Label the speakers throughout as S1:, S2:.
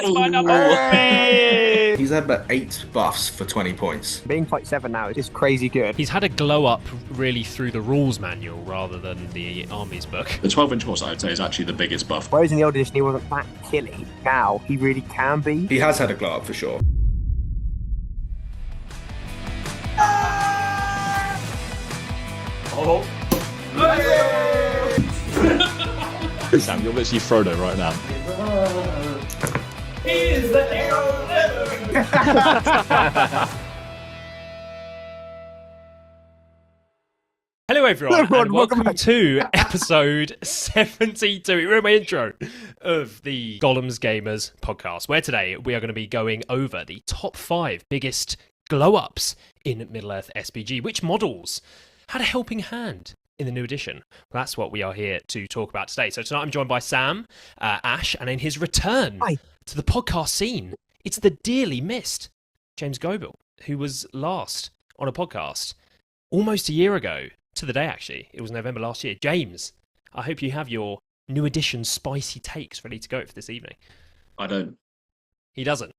S1: gets my number 1 pick.
S2: He's had about 8 buffs for 20 points.
S3: Being 7 now is crazy good.
S1: He's had a glow up really through the rules manual rather than the armies book.
S4: The 12-inch horse, I'd say, is actually the biggest buff.
S3: Whereas in the old edition, he wasn't that killy. Now, he really can be.
S2: He has had a glow up for sure.
S4: Oh. Sam, you're literally Frodo right now.
S1: He's the hero. Hello everyone, and welcome to episode 72, remember my intro, of the Gollum's Gamers podcast, where today we are going to be going over the top 5 biggest glow-ups in Middle-earth SBG. Which models had a helping hand in the new edition? Well, that's what we are here to talk about today. So tonight I'm joined by Sam, Ash, and in his return to the podcast scene, it's the dearly missed James Goble, who was last on a podcast almost a year ago. To the day, actually. It was November last year. James, I hope you have your new edition spicy takes ready to go for this evening.
S4: I don't.
S1: He doesn't.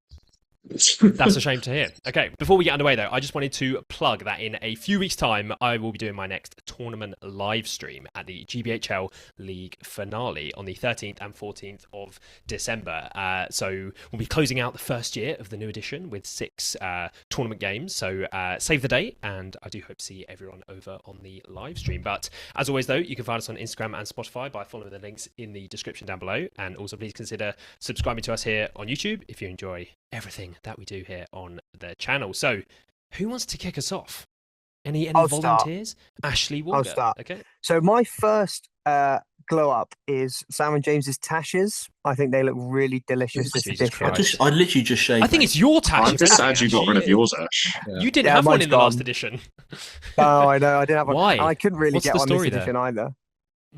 S1: That's a shame to hear. Okay, before we get underway though, I just wanted to plug that in a few weeks' time, I will be doing my next tournament live stream at the GBHL League finale on the 13th and 14th of December. So we'll be closing out the first year of the new edition with 6 tournament games. So save the date, and I do hope to see everyone over on the live stream. But as always though, you can find us on Instagram and Spotify by following the links in the description down below. And also please consider subscribing to us here on YouTube if you enjoy everything that we do here on the channel. So, who wants to kick us off? Any volunteers?
S3: Start.
S1: Ashley Walker.
S3: I'll start.
S1: Okay.
S3: So my first glow up is Sam and James's Tashes. I think they look really delicious this
S1: Jesus
S3: edition.
S1: Christ.
S2: I literally just shaved.
S1: I think it's your Tash.
S4: I'm just sad you got rid of yours, Ash.
S2: Yeah.
S1: You didn't
S3: Yeah,
S1: have one
S3: mine's
S1: in the last
S3: gone.
S1: edition.
S3: No, I know. I didn't have one.
S1: Why?
S3: And I couldn't really
S1: What's
S3: get
S1: the
S3: one this
S1: story there?
S3: edition either.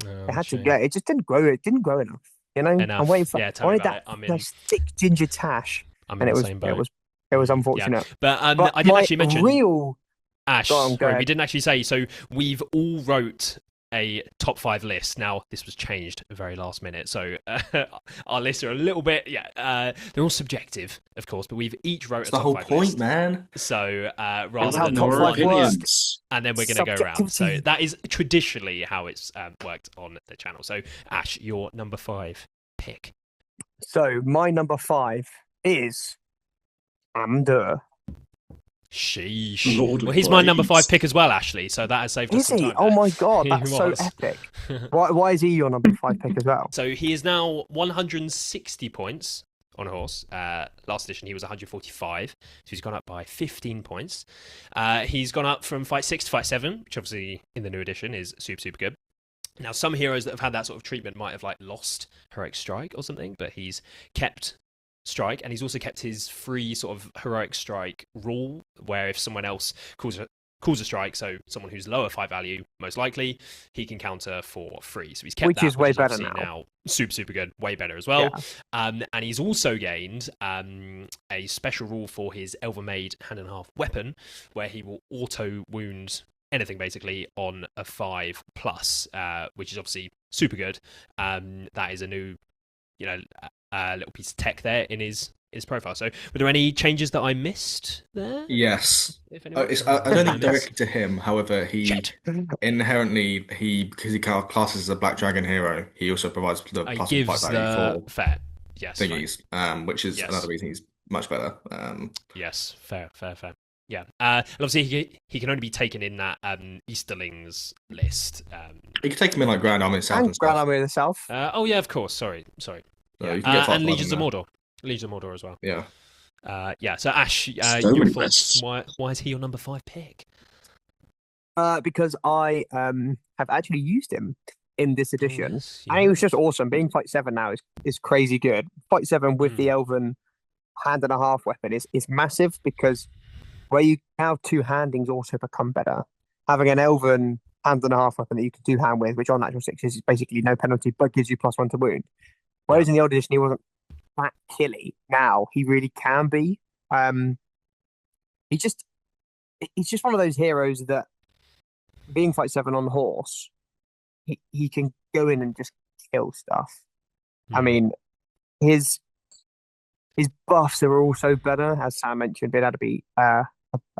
S1: Oh,
S3: It had to
S1: shame.
S3: get. It just didn't grow. It didn't grow enough. You know.
S1: Enough.
S3: I'm waiting for.
S1: Yeah,
S3: I
S1: tell me
S3: wanted
S1: about
S3: that
S1: it. I'm in-
S3: nice thick ginger Tash,
S1: I'm
S3: and
S1: in
S3: it
S1: the
S3: was.
S1: same boat.
S3: It was unfortunate.
S1: But I
S3: But
S1: didn't
S3: my
S1: actually mention
S3: real.
S1: Ash.
S3: Go on, go
S1: Sorry, we
S3: ahead.
S1: didn't actually say. So we've all wrote a top 5 list. Now this was changed very last minute, so our lists are a little bit. They're all subjective, of course, but we've each wrote
S2: That's
S1: a
S2: the
S1: top
S2: whole
S1: 5
S2: point,
S1: list.
S2: man.
S1: So
S3: That's
S1: rather
S3: how
S1: than
S3: top
S4: Our
S3: five
S1: one,
S3: works.
S4: opinions.
S1: and then we're going to go around. So
S3: Subjectivity.
S1: that is traditionally how it's worked on the channel. So Ash, your number 5 pick.
S3: So my number 5 is Amdur.
S1: Sheesh.
S4: Lord
S1: Well,
S4: of
S1: he's my number
S4: Blades.
S1: 5 pick as well, Ashley. So that has saved us
S3: Is
S1: some
S3: he?
S1: time.
S3: Oh
S1: there.
S3: my god,
S1: He
S3: that's so
S1: was.
S3: epic. Why is he your number 5 pick as well?
S1: So he is now 160 points on a horse. Last edition he was 145, so he's gone up by 15 points. He's gone up from fight 6 to fight 7, which obviously in the new edition is super good. Now some heroes that have had that sort of treatment might have like lost heroic strike or something, but he's kept strike, and he's also kept his free sort of heroic strike rule, where if someone else calls a strike, so someone who's lower fight value, most likely, he can counter for free. So he's kept
S3: Which
S1: that,
S3: is way better
S1: obviously
S3: now.
S1: super good, way better as well.
S3: Yeah.
S1: And he's also gained a special rule for his Elven Made hand and a half weapon, where he will auto wound anything basically on a 5+, which is obviously super good. That is a new, little piece of tech there in his profile. So, were there any changes that I missed there?
S2: Yes.
S1: If
S2: I
S1: anyone-
S2: don't think directly to him. However, he
S1: Shit.
S2: inherently because he classes as a Black Dragon hero, he also provides the
S1: It
S2: plus
S1: gives
S2: 5 value
S1: the
S2: for
S1: fair. Yes. fine.
S2: thingies, which is
S1: Yes.
S2: another reason he's much better.
S1: Yes. Fair. Yeah. And obviously he can only be taken in that Easterlings list.
S2: You can take him in like Grand Army South
S3: And
S2: and
S3: Grand
S2: stuff.
S3: Army of the South.
S1: Oh yeah, of course. Sorry.
S2: So
S1: Yeah.
S2: you can get
S1: And
S2: 5
S1: Legions of
S2: in
S1: Mordor. Legions of Mordor as well.
S2: there. Yeah.
S1: So Ash,
S4: So
S1: your
S4: many
S1: thoughts?
S4: lists.
S1: Why is he your number 5 pick?
S3: Because I have actually used him in this edition.
S1: Yes,
S3: And he was just awesome. Being fight 7 now is crazy good. Fight 7 with the Elven hand and a half weapon is massive, because where you have 2 handings also become better. Having an Elven hand and a half weapon that you can 2-hand with, which on natural 6 is basically no penalty, but gives you +1 to wound. Whereas in the old edition he wasn't that killy. Now he really can be. He's just one of those heroes that, being fight 7 on the horse, he can go in and just kill stuff. I mean, his his buffs are also better, as Sam mentioned. Being able to be a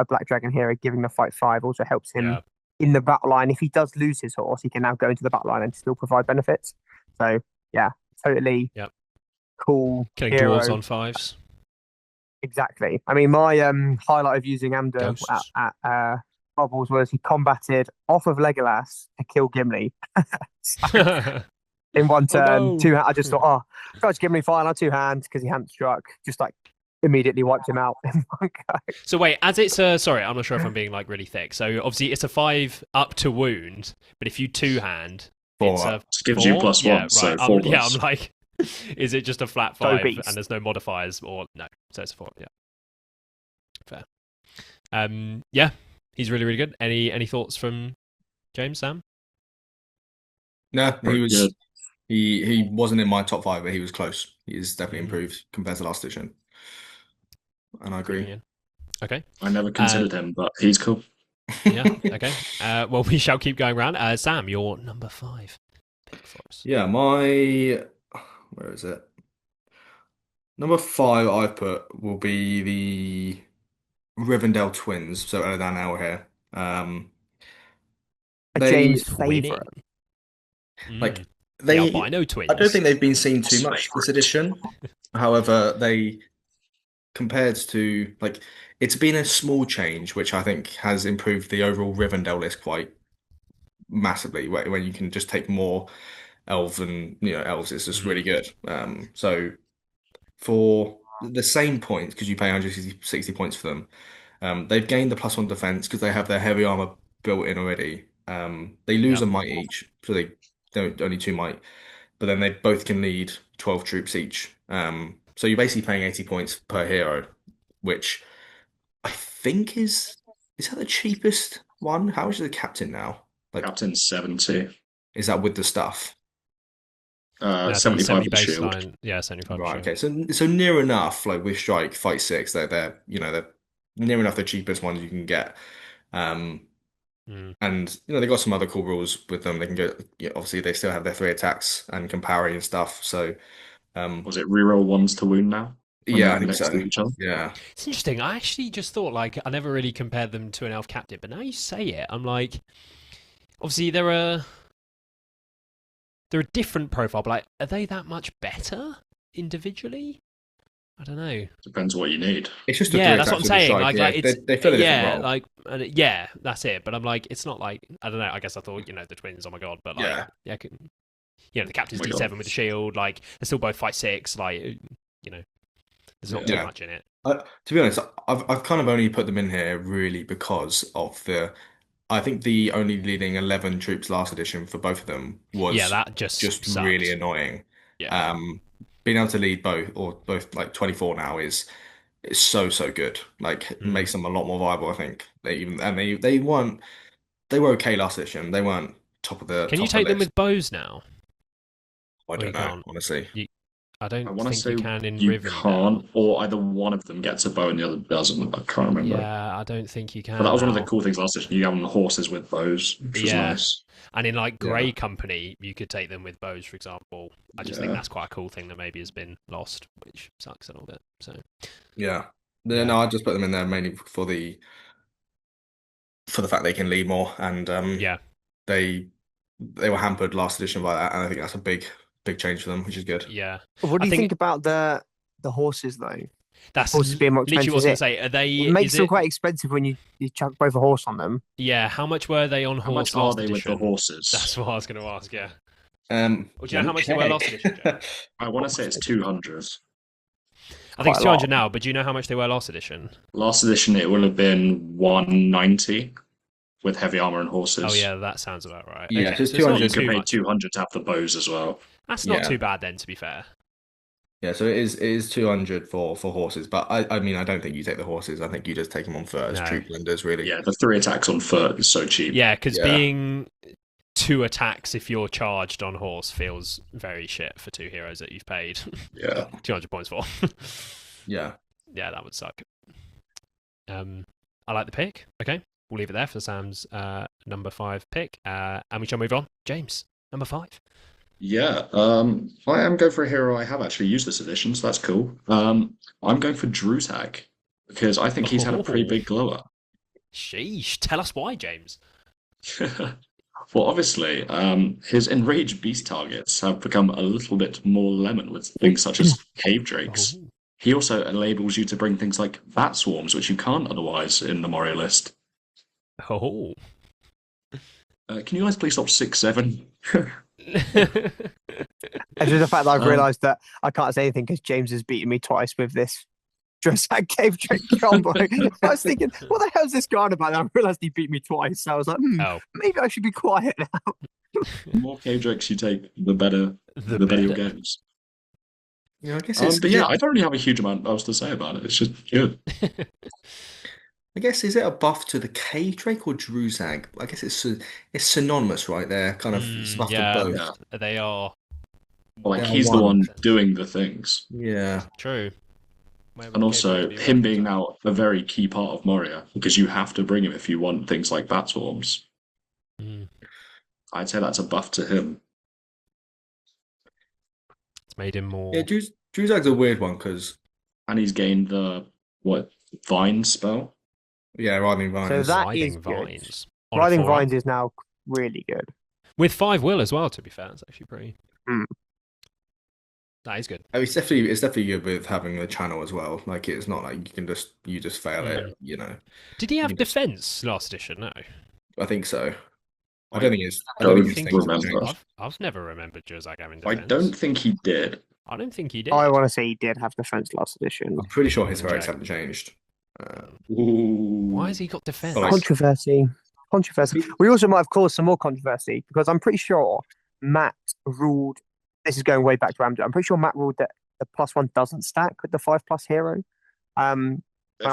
S3: Black Dragon hero, giving the fight 5 also helps him
S1: Yeah.
S3: in the battle line. If he does lose his horse, he can now go into the battle line and still provide benefits. So yeah, totally
S1: Yep.
S3: cool
S1: Killing
S3: hero.
S1: dwarves on 5s.
S3: Exactly. I mean, my highlight of using Amda
S1: Ghosts.
S3: at Bubbles was he combated off of Legolas to kill Gimli. So, in one turn.
S1: no.
S3: I just thought, Judge Gimli fine on 2 hands because he hadn't struck. Just like immediately wiped him out in one go.
S1: So wait, as it's sorry, I'm not sure if I'm being like really thick. So obviously it's a 5 up to wound, but if you 2-hand, it's a
S4: It gives you
S1: 4?
S4: +1,
S1: Yeah,
S4: so
S1: right.
S4: 4
S1: Yeah,
S4: plus.
S1: I'm like, is it just a flat
S3: So
S1: 5
S3: beast.
S1: and there's no modifiers or no? So it's a 4. Yeah, fair. Yeah, he's really really good. Any thoughts from James, Sam?
S2: No, he
S4: Pretty
S2: was
S4: good.
S2: he wasn't in my top 5, but he was close. He is definitely
S1: Mhm.
S2: improved compared to last edition, and I agree.
S1: Brilliant. Okay.
S4: I never considered him, but he's cool.
S1: Yeah. Okay. Well, we shall keep going around. Sam, your number 5 pick for us.
S2: Yeah, where is it? Number 5 I've put will be the Rivendell twins, so Earth and here.
S3: A
S2: They
S3: James
S1: Twinning.
S3: favorite.
S2: like
S1: The
S2: they
S1: albino twins.
S2: I don't think they've been seen too much this edition. However, they compared to like it's been a small change, which I think has improved the overall Rivendell list quite massively. When you can just take more elves, it's just really good. So for the same points, because you pay 160 points for them, they've gained the +1 defense because they have their heavy armor built in already. They lose
S1: Yep.
S2: a might each, so they don't only 2 might, but then they both can lead 12 troops each. So you're basically paying 80 points per hero, which I think is that the cheapest one? How much is the captain now? Like,
S4: Captain 70,
S2: is that with the stuff?
S1: No, I think
S4: 75
S1: 70
S4: with shield.
S1: baseline. Yeah, 75
S2: Right.
S1: shield.
S2: Okay. So near enough. Like with Strike, Fight 6, they're near enough the cheapest ones you can get. Um,
S1: Mm.
S2: and they got some other cool rules with them. They can go. Yeah, obviously, they still have their 3 attacks and can parry and stuff. So
S4: Was it reroll 1s to wound now? When
S2: yeah,
S4: they're
S2: I think
S4: next to
S2: so.
S4: each other?
S2: Yeah.
S1: It's interesting. I actually just thought like I never really compared them to an elf captain, but now you say it, I'm like, obviously they're a different profile, but like, are they that much better individually? I don't know.
S4: Depends what you need.
S2: It's just a
S1: Yeah,
S2: 3
S1: that's what I'm
S2: attacks with a
S1: saying.
S2: Strike.
S1: Like,
S2: Yeah,
S1: like it's
S2: they fill a different
S1: yeah,
S2: role.
S1: like yeah, that's it. But I'm like, it's not like I don't know. I guess I thought the twins. Oh my god, but like
S2: Yeah.
S1: the captain's
S4: Oh my
S1: D7
S4: God.
S1: with the shield. Like they're still both fight 6. Like there's not too
S2: Yeah.
S1: much in it.
S2: To be honest, I've kind of only put them in here really because of I think the only leading 11 troops last edition for both of them
S1: Yeah,
S2: was
S1: that just
S2: really
S1: sucked.
S2: annoying.
S1: Yeah.
S2: Being able to lead both like 24 now is so good. Like it
S1: Mm.
S2: makes them a lot more viable, I think. They were okay last edition. They weren't
S1: Can you
S2: top of the
S1: take them
S2: list.
S1: with bows now?
S2: I
S1: Or you
S2: don't know,
S1: can't?
S2: honestly.
S1: I
S4: I
S1: don't
S4: want to
S1: think
S4: say
S1: you can in
S4: you
S1: Rivendell.
S4: can't, or either one of them gets a bow and the other doesn't. I can't remember.
S1: Yeah, I don't think you can
S4: But that was one of
S1: now.
S4: the cool things last edition. You have horses with bows, which was
S1: Yeah.
S4: nice.
S1: And in like
S2: Yeah.
S1: Grey Company, you could take them with bows, for example. I just think
S4: Yeah.
S1: that's quite a cool thing that maybe has been lost, which sucks a little bit. So
S2: Yeah.
S1: Yeah.
S2: No, I just put them in there mainly for the fact they can lead more, and
S1: yeah,
S2: they were hampered last edition by that, and I think that's a big change for them, which is good.
S1: yeah.
S3: What do
S1: I
S3: you
S1: think
S3: think about the horses though?
S1: That's
S3: Horses being more
S1: literally
S3: expensive.
S1: what I was going to say. Are they?
S3: It makes
S1: Is
S3: them
S1: it?
S3: quite expensive when you chuck both a horse on them.
S1: Yeah. How much were they on
S4: How
S1: horse
S4: much are
S1: last
S4: they with
S1: edition?
S4: the horses?
S1: That's what I was going to ask. Yeah.
S2: Well,
S1: do you know how much they were last edition, Joe?
S4: I want to say it's 200.
S1: I think it's
S3: Quite a
S1: 200
S3: lot.
S1: now, but do you know how much they were last edition?
S4: Last edition, it will have been 190 with heavy armor and horses.
S1: Oh yeah, that sounds about right.
S2: Yeah,
S1: Okay,
S2: just
S1: so it's not
S2: 200.
S4: You
S1: too
S4: can pay
S1: much.
S4: 200 to have the bows as well.
S1: That's not
S2: Yeah.
S1: too bad then, to be fair.
S2: Yeah, so it is 200 for horses, but I mean I don't think you take the horses. I think you just take them on foot as
S1: No.
S2: troop blenders, really.
S4: Yeah, the 3 attacks on foot is so cheap.
S1: Yeah, because
S2: Yeah.
S1: being 2 attacks if you're charged on horse feels very shit for 2 heroes that you've paid
S4: Yeah.
S1: 200 points for.
S2: Yeah.
S1: Yeah, that would suck. I like the pick. Okay, we'll leave it there for Sam's number 5 pick, and we shall move on. James, number 5.
S4: Yeah, I am going for a hero I have actually used this edition, so that's cool. I'm going for Druzhag because I think he's had a pretty
S1: Oh,
S4: big glow up.
S1: sheesh. Tell us why, James.
S4: Well, obviously, his enraged beast targets have become a little bit more lemon with things such as cave
S1: Oh,
S4: drakes. He also enables you to bring things like bat swarms, which you can't otherwise in the Moria list.
S1: oh.
S4: Can you guys please stop 6-7?
S3: And just the fact that I've
S4: Um,
S3: realised that I can't say anything because James has beaten me twice with this Dressag Cave Trick combo. I was thinking, what the hell's this guy on about? And I realised he beat me twice. So I was like,
S1: Oh,
S3: maybe I should be quiet now.
S4: the more cave drakes you take, the better,
S1: the
S4: the better your
S1: better.
S4: games.
S2: Yeah, I guess it's
S4: But yeah, I don't really have a huge amount else to say about it. It's just good.
S2: I guess is it a buff to the Cave Drake or Druzag? I guess it's synonymous, right? They're kind of it's a buff to
S1: Yeah,
S2: both.
S4: Yeah.
S1: they are.
S4: Like
S2: They are
S4: he's the
S2: one.
S4: one doing the things.
S2: Yeah.
S1: True. Where
S4: And
S1: would Cave Drakes
S4: also
S1: be
S4: him
S1: without
S4: being
S1: them?
S4: now a very key part of Moria, because you have to bring him if you want things like bat swarms.
S1: Mm,
S4: I'd say that's a buff to him.
S1: it's made him
S2: Yeah,
S1: more.
S2: Druzag's a weird one because
S4: And he's gained the what vine spell.
S2: yeah, riding
S3: So
S2: vines.
S3: that is
S1: Riding
S3: good.
S1: Vines on a
S3: Riding
S1: 4-up.
S3: Vines is now really good.
S1: With 5 will as well, to be fair. It's actually pretty.
S3: Mm.
S1: That is good.
S2: I mean, it's definitely good with having the channel as well. Like it's not like you just fail it, you know.
S1: Did he
S2: You
S1: have
S2: can just,
S1: defense last edition? No.
S2: I think so. I
S1: I
S2: don't think it's I don't
S1: don't
S2: think it's
S1: think
S2: things have
S4: remember.
S2: changed.
S1: I've never remembered Juzak having
S4: I
S1: defense.
S4: don't think he did.
S1: I don't think he did.
S3: I want to say he did have defense last edition.
S2: I'm pretty sure his
S1: Check.
S2: heroics haven't changed.
S4: Ooh.
S1: Why has he got defense?
S2: Like-
S3: Controversy. Controversy. We also might have caused some more controversy because I'm pretty sure Matt ruled. This is going way back to Amgen. I'm pretty sure Matt ruled that the +1 doesn't stack with the 5+ hero. When I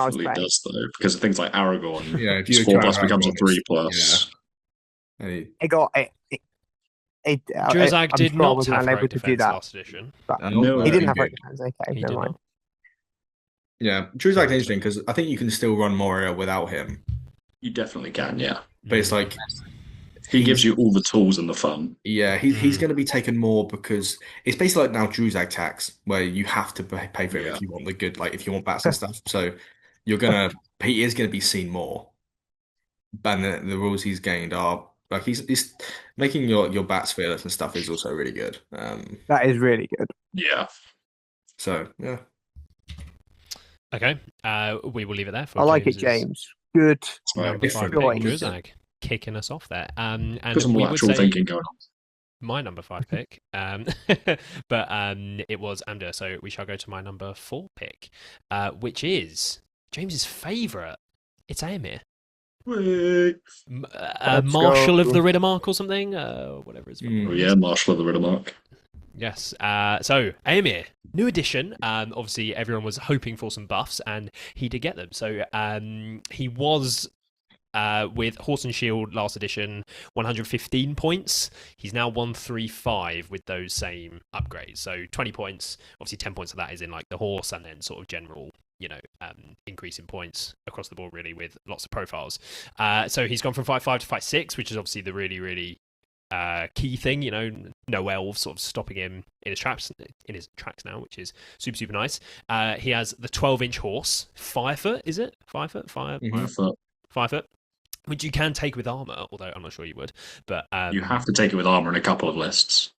S3: was
S4: Definitely
S3: playing.
S4: does though, because of things like Aragorn.
S2: Yeah, if
S4: His
S2: you
S4: 4+
S2: try
S4: becomes a
S2: Aragorn,
S4: 3+.
S2: Hey,
S3: It got it.
S1: Juzak
S3: I'm
S1: did
S3: sure I
S1: not
S3: wasn't
S1: have
S3: able
S1: heroic
S3: to do
S1: defense
S3: that.
S1: last edition.
S3: But
S4: No,
S3: he didn't
S2: I
S3: have
S2: think
S3: heroic defense. Okay,
S1: He
S3: never
S1: did
S3: mind.
S1: not.
S2: yeah, Druzag's interesting because I think you can still run Moria without him,
S4: You definitely can, yeah.
S2: but it's like
S4: He
S2: he's-
S4: gives you all the tools and the fun.
S2: Yeah, he's going to be taken more because it's basically like now Druzag tax, where you have to pay for him
S4: Yeah.
S2: if you want the good, like if you want bats and stuff. So he is gonna be seen more. And the rules he's gained are like he's making your bats fearless and stuff is also really good.
S3: That is really good.
S4: Yeah.
S2: So yeah,
S1: Okay, we will leave it there for
S3: I like it,
S1: James's
S3: James. Good.
S1: number 5
S2: different.
S1: pick,
S3: choice.
S1: Juzak, kicking us off there. And
S4: Put some
S1: we
S4: more
S1: would
S4: actual
S1: say
S4: thinking going on.
S1: my number 5 pick, but it was Amder, so we shall go to my number 4 pick, which is James's favourite. It's Aemir.
S4: Wait.
S1: Marshal of
S3: go.
S1: the Riddermark or something, whatever it's
S2: Mm.
S4: Oh yeah, Marshal of the Riddermark.
S1: Yes. So Aemir, new edition. Obviously, everyone was hoping for some buffs, and he did get them. So he was with Horse and Shield last edition, 115 points. He's now 135 with those same upgrades. So 20 points. Obviously, 10 points of that is in like the horse, and then sort of general, increase in points across the board, really, with lots of profiles. So he's gone from 5/5 to 5/6, which is obviously the really, really key thing. No elves sort of stopping him in his tracks now, which is super, super nice. He has the 12-inch horse, 5 foot. Is it 5 foot?
S2: Mhm.
S4: 5 foot.
S1: 5 foot, which you can take with armor, although I'm not sure you would. But
S4: You have to take it with armor in a couple of lists.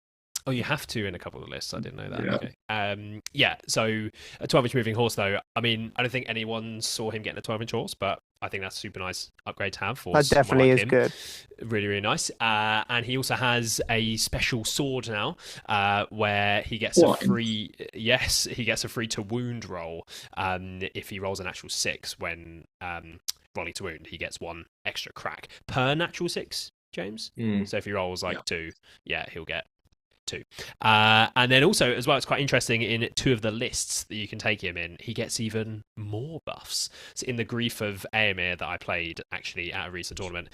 S1: Oh, you have to in a couple of lists. I didn't know that.
S4: Yeah.
S1: Okay. Yeah. So a 12-inch moving horse, though. I mean, I don't think anyone saw him getting a 12-inch horse, but I think that's a super nice upgrade to have for
S3: That
S1: someone
S3: definitely
S1: like
S3: is
S1: him.
S3: good.
S1: Really, really nice. And he also has a special sword now, where he gets
S4: What?
S1: a free. Yes, he gets a free to wound roll. If he rolls a natural 6 when rolling to wound, he gets 1 extra crack per natural 6. James.
S2: Mm.
S1: So if he rolls like
S4: Yeah.
S1: 2, yeah, he'll get 2. And then also, as well, it's quite interesting in 2 of the lists that you can take him in, he gets even more buffs. So in the Grief of Aemir that I played, actually, at a recent tournament,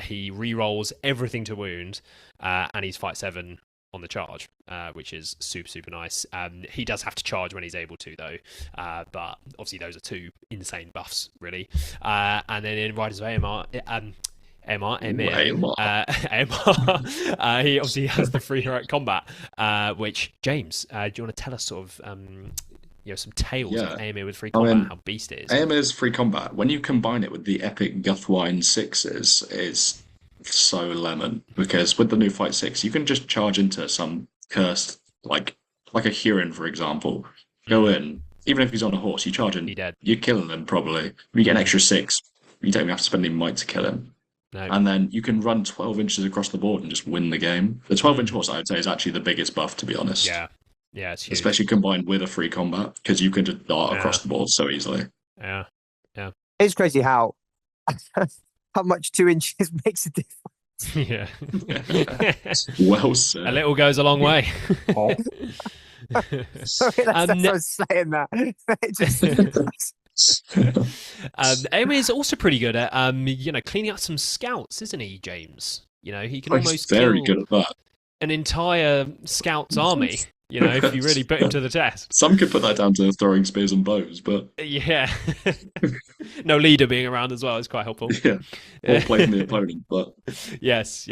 S1: he re-rolls everything to wound, and he's fight 7 on the charge, which is super, super nice. He does have to charge when he's able to, though, but obviously those are 2 insane buffs, really. And then in Riders of Aemir, Emir. He obviously has the free heroic combat, which, James, do you want to tell us sort of some tales of Emir with free combat, how beast it is?
S4: Emir's free combat, when you combine it with the epic Guthwine 6s, is so lemon, because with the new Fight 6, you can just charge into some cursed, like a Huron, for example, go in, even if he's on a horse, you charge in, you're killing him probably. You get an extra 6, you don't even have to spend any might to kill him.
S1: No.
S4: And then you can run 12 inches across the board and just win the game. The 12-inch horse, I would say, is actually the biggest buff, to be honest.
S1: Yeah, it's huge.
S4: Especially combined with a free combat, because you can just dart across the board so easily.
S1: Yeah.
S3: It's crazy how much 2 inches makes a difference.
S1: Yeah.
S4: Well said.
S1: A little goes a long way.
S3: Sorry, that's I was saying that.
S1: Emir is also pretty good at cleaning up some scouts, isn't he, James? He can almost
S4: very
S1: kill
S4: good at that.
S1: An entire scout's army. If you really put him to the test.
S4: Some could put that down to throwing spears and bows, but
S1: yeah, no leader being around as well is quite helpful.
S4: Yeah, or playing the opponent, but
S1: yes.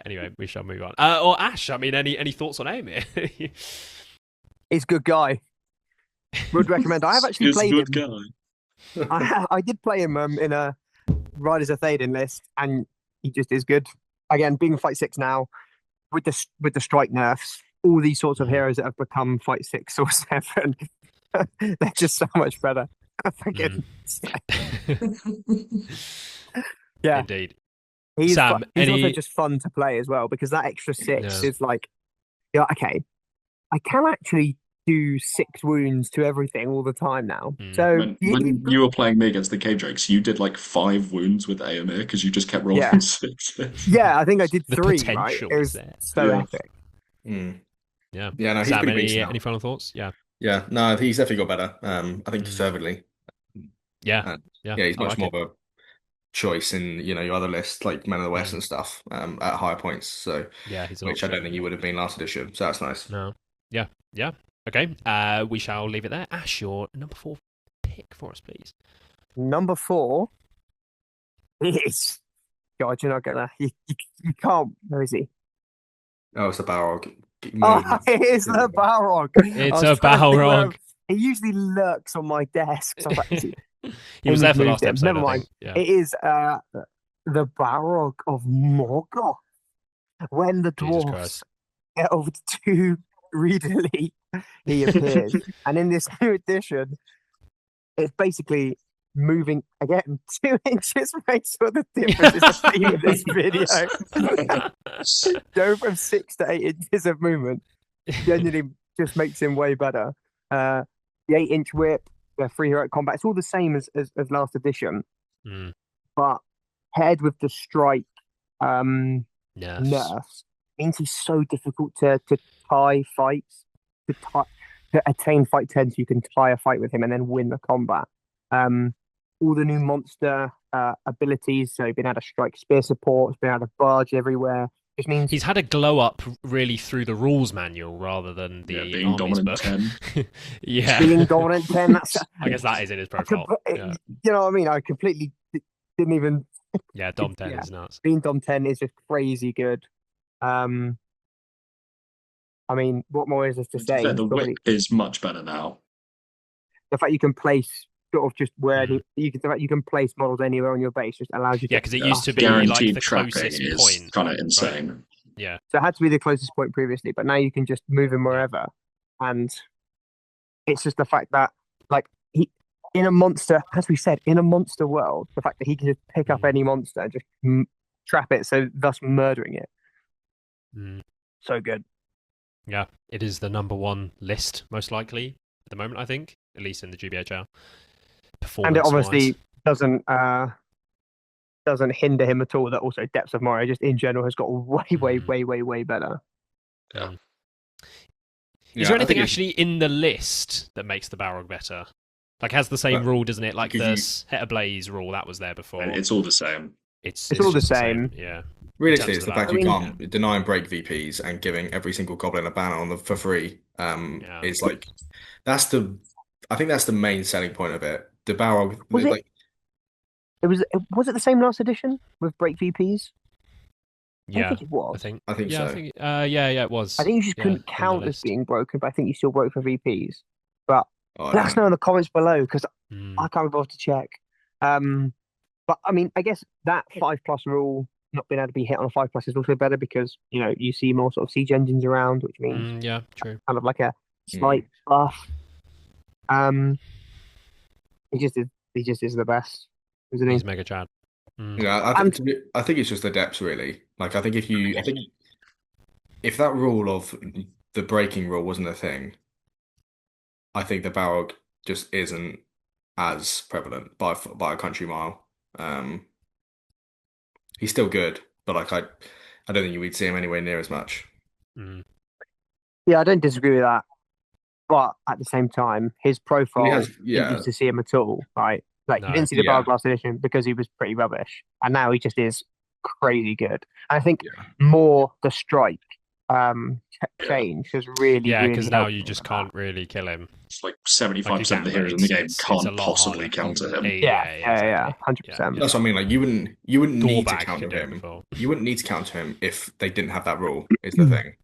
S1: Anyway, we shall move on. Or Ash, I mean, any thoughts on Emir?
S3: He's a good guy. Would recommend. I have actually played him.
S4: Guy.
S3: I did play him in a Riders of Théoden list, and he just is good. Again, being Fight 6 now, with the strike nerfs, all these sorts of heroes that have become Fight 6 or 7, they're just so much better. Yeah,
S1: indeed.
S3: He's
S1: Sam,
S3: also just fun to play as well, because that extra 6 is like, okay, I can actually do 6 wounds to everything all the time now. So
S4: when you were playing me against the Cave Drakes, you did like 5 wounds with Emir because you just kept rolling 6.
S3: Yeah, I think I did 3. Right?
S1: It
S3: was so epic.
S1: Yeah.
S2: No, he's
S1: Sam,
S2: pretty decent.
S1: any final thoughts? Yeah.
S2: No, he's definitely got better. I think deservedly.
S1: Yeah,
S2: he's much more of a choice in your other list, like Men of the West and stuff, at higher points. So which I don't think he would have been last edition. So that's nice.
S1: No. Yeah. Okay. We shall leave it there. Ash, your number 4 pick for us, please.
S3: Number 4 is God. You're not gonna. You can't. Where is he?
S2: Oh, it's the Balrog.
S3: Oh, it is the Balrog.
S1: It's a Balrog.
S3: He usually lurks on my desk. So
S1: he was there for the last episode.
S3: Never mind.
S1: Yeah.
S3: It is the Balrog of Morgoth. When the dwarves get over to greedily, he appears. And in this new edition, it's basically moving again 2 inches makes all the difference. Is the theme of this video. Go from 6 to 8 inches of movement genuinely just makes him way better. The 8-inch whip, the free heroic combat, it's all the same as last edition, but paired with the strike nerfs means he's so difficult to tie fights, to attain fight 10, so you can tie a fight with him and then win the combat. All the new monster abilities, so being able to strike spear support, being able to barge everywhere, just means
S1: he's had a glow up really through the rules manual rather than the
S4: being dominant
S1: book.
S4: 10.
S3: Being dominant 10.
S1: I guess that is in his profile.
S3: You know what I mean? I completely didn't even.
S1: Yeah, Dom 10 is nuts.
S3: Being Dom 10 is just crazy good. I mean, what more is there to say?
S4: The whip is much better now.
S3: The fact you can place sort of just where you can place models anywhere on your base just allows you.
S1: Yeah, because it used to be
S4: guaranteed
S1: like the closest point.
S4: Kind of insane.
S1: Right? Yeah.
S3: So it had to be the closest point previously, but now you can just move him wherever, and it's just the fact that he in a monster, as we said, in a monster world, the fact that he can just pick up any monster and just trap it, so thus murdering it. So good.
S1: Yeah, it is the number 1 list most likely at the moment. I think, at least in the GBHL.
S3: And it obviously doesn't hinder him at all that also Depths of Moria just in general has got way better.
S1: Yeah. Is there anything actually in the list that makes the Balrog better? Like, has the same rule, doesn't it? Like the Heter Blaze rule that was there before.
S4: It's all the same.
S3: It's all the same.
S1: Yeah.
S2: Realistically, it's the fact you can't deny and break VPs and giving every single goblin a banner for free. Is like I think that's the main selling point of it. The Balrog,
S3: Was it the same last edition with break VPs? I don't
S1: Yeah,
S3: think it was.
S1: I think.
S2: I think
S1: Yeah, I
S2: so.
S1: think. Yeah, it
S3: I
S1: was.
S3: think you just
S1: Yeah,
S3: couldn't
S1: in the
S3: count as
S1: list.
S3: being broken, but I think you still broke for VPs. But
S2: Oh, I
S3: let
S2: don't
S3: us know
S2: know.
S3: in the comments below because
S1: Mm.
S3: I can't be bothered to check. Um, but I mean, I guess that 5+ rule not being able to be hit on a 5+ is also better because you see more sort of siege engines around, which means
S1: Yeah, true.
S3: kind of like a
S2: Mm.
S3: slight buff. Um, he just is. He just is the best, isn't he?
S1: He's Mega Chad. Mm.
S2: Yeah,
S3: And
S2: I think it's just the depths really. Like I think if that rule of the breaking rule wasn't a thing, I think the Balrog just isn't as prevalent by a country mile. Um, he's still good, but I don't think you would see him anywhere near as much.
S1: Mm.
S3: yeah, I don't disagree with that. But at the same time, his
S2: And he
S3: profile
S2: has,
S3: didn't
S2: yeah,
S3: used to see him at all, right? Like you
S1: No.
S3: didn't see the
S2: yeah,
S3: Barb last edition because he was pretty rubbish, and now he just is crazy good. I think
S2: yeah.
S3: more the strike
S4: Yeah.
S3: change has really,
S1: Yeah, because
S3: really
S1: now
S3: helped
S1: you
S3: him
S1: just
S3: with that.
S1: can't really kill him.
S4: It's like
S1: Like
S4: 75% of the
S1: exactly,
S4: heroes in the game
S1: it's a
S4: can't
S1: lot
S4: possibly
S1: harder.
S4: counter him.
S3: Yeah,
S1: Yeah,
S3: yeah, yeah,
S1: exactly. Yeah,
S3: 100%.
S2: That's what I mean. Like you wouldn't need to
S1: Doorbag
S2: counter
S1: can do it
S2: him.
S1: before.
S2: You wouldn't need to counter him if they didn't have that rule, is the thing.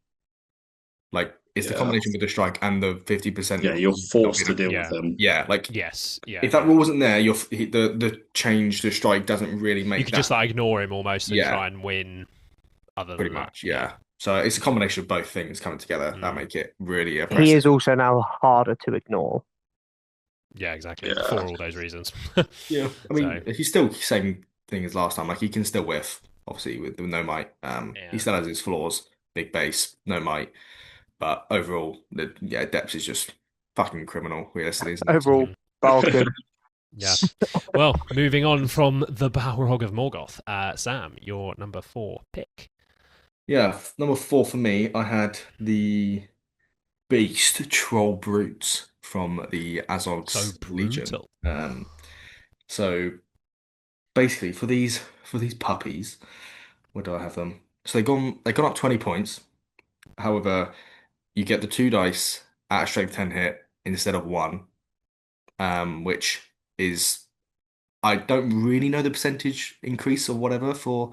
S2: Like it's the
S4: Yeah.
S2: combination with the strike and the
S4: Yeah,
S2: 50%
S4: you're
S2: not
S4: forced
S2: being
S4: to
S2: able
S4: deal
S2: to,
S4: with
S1: Yeah.
S4: him.
S2: yeah, like
S1: Yes. Yeah.
S2: if that
S1: Yeah.
S2: rule wasn't there, the change to strike doesn't really
S1: You
S2: make
S1: could just
S2: that.
S1: like ignore him almost and
S2: Yeah,
S1: try and win. Other
S2: pretty
S1: than that,
S2: much.
S1: yeah.
S2: Yeah. So it's a combination of both things coming together that
S1: Mm.
S2: make it really
S3: He
S2: oppressive.
S3: is also now harder to ignore.
S1: Yeah, exactly.
S4: Yeah.
S1: For all those reasons.
S2: Yeah. I
S1: So
S2: mean, he's still the same thing as last time. Like he can still whiff, obviously, with no might. He
S1: yeah.
S2: still has his flaws, big base, no might. But overall, yeah, depth is just fucking criminal, realistically, isn't it? So,
S3: Overall, Barb good.
S1: Yeah. Well, moving on from the Balrog of Morgoth, Sam, your number 4 pick.
S2: yeah, number four for me, I had the Beast Troll Brutes from the
S1: So
S2: Azog's Legion.
S1: brutal.
S2: So basically for these puppies, where do I have them? So they gone up 20 points. However, you get the two dice at a strength 10 hit instead of one, which is I don't really know the percentage increase or whatever for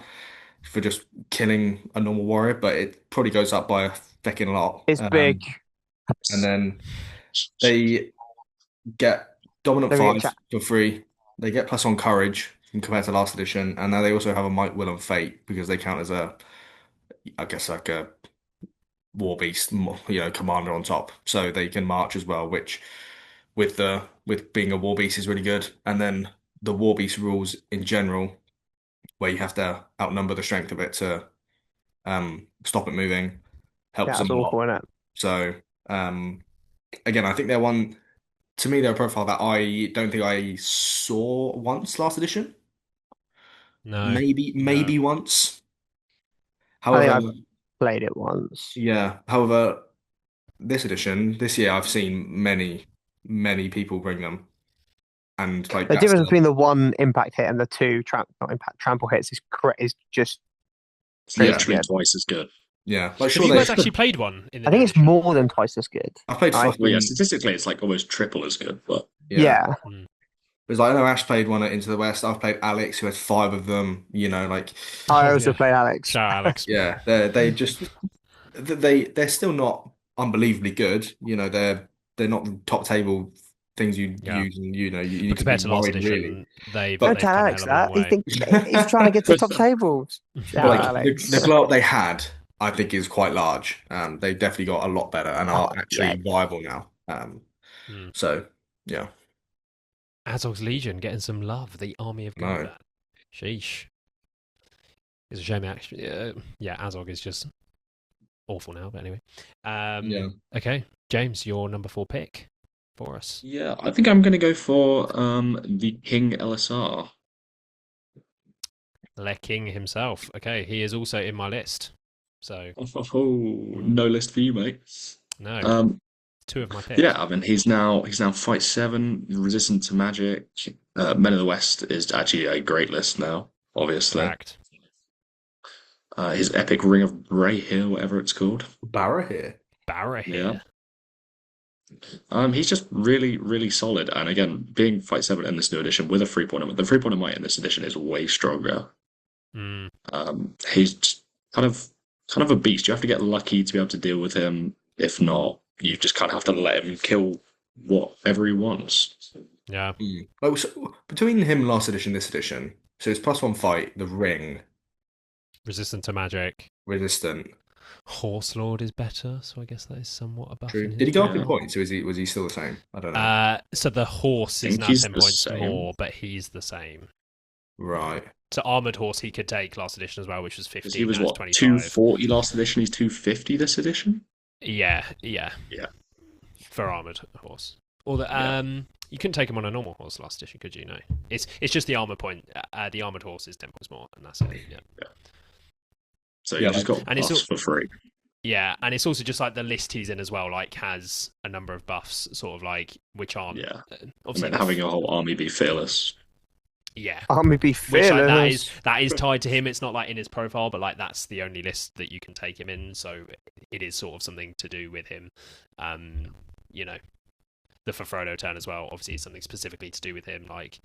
S2: just killing a normal warrior, but it probably goes up by a fecking lot.
S3: It's big.
S2: And then they get dominant
S3: Let me get
S2: five
S3: chat.
S2: for free. They get plus on courage compared to last edition, and now they also have a might, will, and fate because they count as I guess like a war beast, commander on top, so they can march as well, which with being a war beast is really good. And then the war beast rules in general, where you have to outnumber the strength of it to stop it moving,
S3: Yeah,
S2: helps
S3: that's
S2: them a lot.
S3: awful, isn't it?
S2: So again, I think they're one to me. They're a profile that I don't think I saw once last edition.
S1: No.
S2: Maybe once.
S3: I think
S2: However,
S3: I played it once.
S2: yeah. However, this edition, this year, I've seen many people bring them, and like
S3: The
S2: that's
S3: difference between the one impact hit and the two not impact trample hits is just
S4: It's
S2: yeah,
S3: crazy
S4: literally
S3: good.
S4: twice as good.
S2: yeah. Like
S1: Have
S2: sure,
S1: you guys actually played one in the
S3: I think
S1: new
S3: it's
S1: edition?
S3: more than twice as good.
S2: I played
S3: Right?
S4: Well, yeah,
S2: fucking
S4: statistically, it's like almost triple as good, but
S2: yeah.
S3: Yeah.
S1: Mm.
S2: Because like, I know Ash played one at Into the West. I've played Alex, who had five of them. Like
S3: I
S1: Oh,
S3: also
S1: yeah.
S3: played Alex.
S1: Shout out, Alex.
S2: yeah, they're still not unbelievably good. They're not the top table things you
S1: Yeah.
S2: use, and you
S1: But
S2: need to
S1: compared
S2: be
S1: to last
S2: worried really.
S1: edition, they've
S2: But
S3: Don't
S1: they've
S3: tell
S1: come a
S3: Alex
S1: hell of a long
S3: that. He
S1: way.
S3: think he's trying to get to top tables. Shout
S2: like
S3: out,
S2: the
S3: Alex.
S2: blow up they had, I think is quite large. They definitely got a lot better and are
S3: Oh, yeah.
S2: actually viable now.
S1: Mm.
S2: So yeah,
S1: Azog's Legion getting some love. The Army of
S2: no,
S1: Gul'dan. Sheesh. It's a shame, actually. Yeah, Azog is just awful now. But anyway,
S2: yeah,
S1: okay, James, your number 4 pick for us.
S4: yeah, I think I'm going to go for the King LSR.
S1: Le King himself. Okay, he is also in my list. So
S4: Oh, no list for you, mate.
S1: no,
S4: Um,
S1: 2 of my picks.
S4: yeah, I mean he's now fight 7, resistant to magic. Men of the West is actually a great list now, obviously.
S1: Fact.
S4: His epic Ring of Bray here, whatever it's called.
S2: Barra here.
S1: Barra
S4: Yeah.
S1: here.
S4: He's just really, really solid. And again, being Fight 7 in this new edition with a 3-pointer, the 3-pointer might in this edition is way stronger.
S1: Mm.
S4: He's just kind of a beast. You have to get lucky to be able to deal with him. If not, you just kind of have to let him kill whatever he wants.
S1: Yeah.
S2: Oh, so between him and last edition, this edition, so it's +1 fight, the ring,
S1: Resistant to magic.
S2: resistant.
S1: Horse Lord is better, so I guess that is somewhat a buff.
S2: True.
S1: In his
S2: Did he go up in
S1: favor.
S2: points, or was he still the same? I don't know.
S1: So the horse is
S4: think
S1: now
S4: he's
S1: 10
S4: the
S1: points
S4: same.
S1: more, but he's the same.
S2: Right.
S1: So armored horse he could take last edition as well, which was 50.
S4: Because he was
S1: now it's
S4: what,
S1: 25.
S4: 240 last edition? He's 250 this edition?
S1: Yeah.
S4: Yeah.
S1: For armored horse. Or the you couldn't take him on a normal horse last edition, could you? No. It's just the armor point. The armored horse is 10 points more, and that's it. Yeah.
S4: So
S2: Yeah,
S4: you just got
S1: and it's
S4: buffs for free.
S1: Yeah, and it's also just like the list he's in as well, like has a number of buffs, sort of like which aren't.
S4: Yeah. I
S1: Obviously,
S4: mean, having a whole army be fearless.
S1: yeah.
S3: Army be
S1: Which like,
S3: fearless.
S1: that is tied to him. It's not like in his profile, but like that's the only list that you can take him in. So it is sort of something to do with him. You know, the for Frodo turn as well. Obviously, it's something specifically to do with him. Like,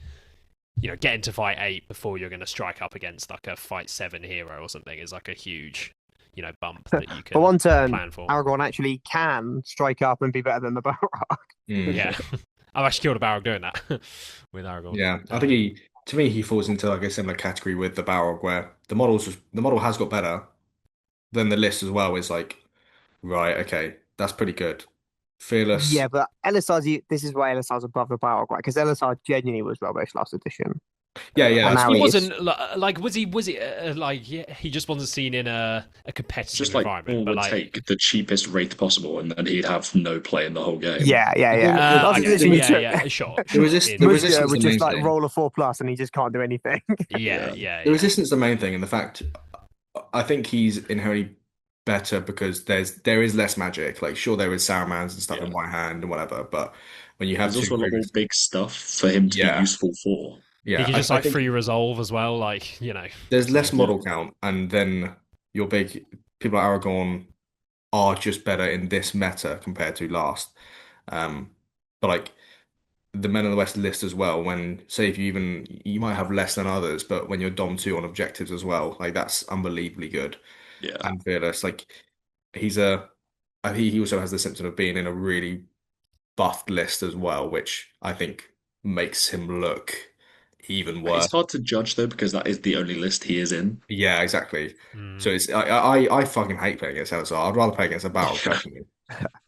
S1: you know, getting to fight 8 before you're going to strike up against like a fight 7 hero or something is like a huge, you know, bump that you can
S3: For one turn,
S1: plan for.
S3: Aragorn actually can strike up and be better than the Balrog.
S1: Yeah, I've actually killed a Balrog doing that with Aragorn.
S2: Yeah, I think to me, he falls into like a similar category with the Balrog, where the model has got better, then the list as well is like, right, okay, that's pretty good. Fearless.
S3: Yeah, but this is why Elisar's above the Balrog, right? Because Elisar genuinely was rubbish last edition.
S2: Yeah,
S3: And
S2: that's
S3: now
S1: He
S3: he is.
S1: wasn't like was he like yeah, he just wasn't seen in a competitive
S4: Just like
S1: environment,
S4: Paul
S1: but
S4: would
S1: like
S4: take the cheapest wraith possible and then he'd have no play in the whole game.
S3: Yeah. Last
S1: okay,
S3: edition, he took
S1: sure.
S2: The resistance
S3: Musga
S2: is
S3: would
S2: the
S3: just
S2: main
S3: like
S2: thing.
S3: roll a 4+ and he just can't do anything.
S1: Yeah.
S2: The resistance is the main thing, and the fact I think he's inherently better because there is less magic. Like, sure, there is Saruman's and stuff in White Hand and whatever, but when you have
S4: There's also a lot more
S2: previous-
S4: big stuff for him to be useful for.
S2: yeah,
S1: He can just
S2: I
S1: like
S2: think
S1: free resolve as well, like, you know.
S2: there's less model count, and then your big people like Aragorn are just better in this meta compared to last. But like the Men of the West list as well, when say if you might have less than others, but when you're Dom 2 on objectives as well, like that's unbelievably good
S4: Yeah.
S2: and fearless. Like I think he also has the symptom of being in a really buffed list as well, which I think makes him look even worse.
S4: It's hard to judge though because that is the only list he is in.
S2: Yeah, exactly.
S1: Mm.
S2: So it's I fucking hate playing against Elsa. I'd rather play against a Balrog personally.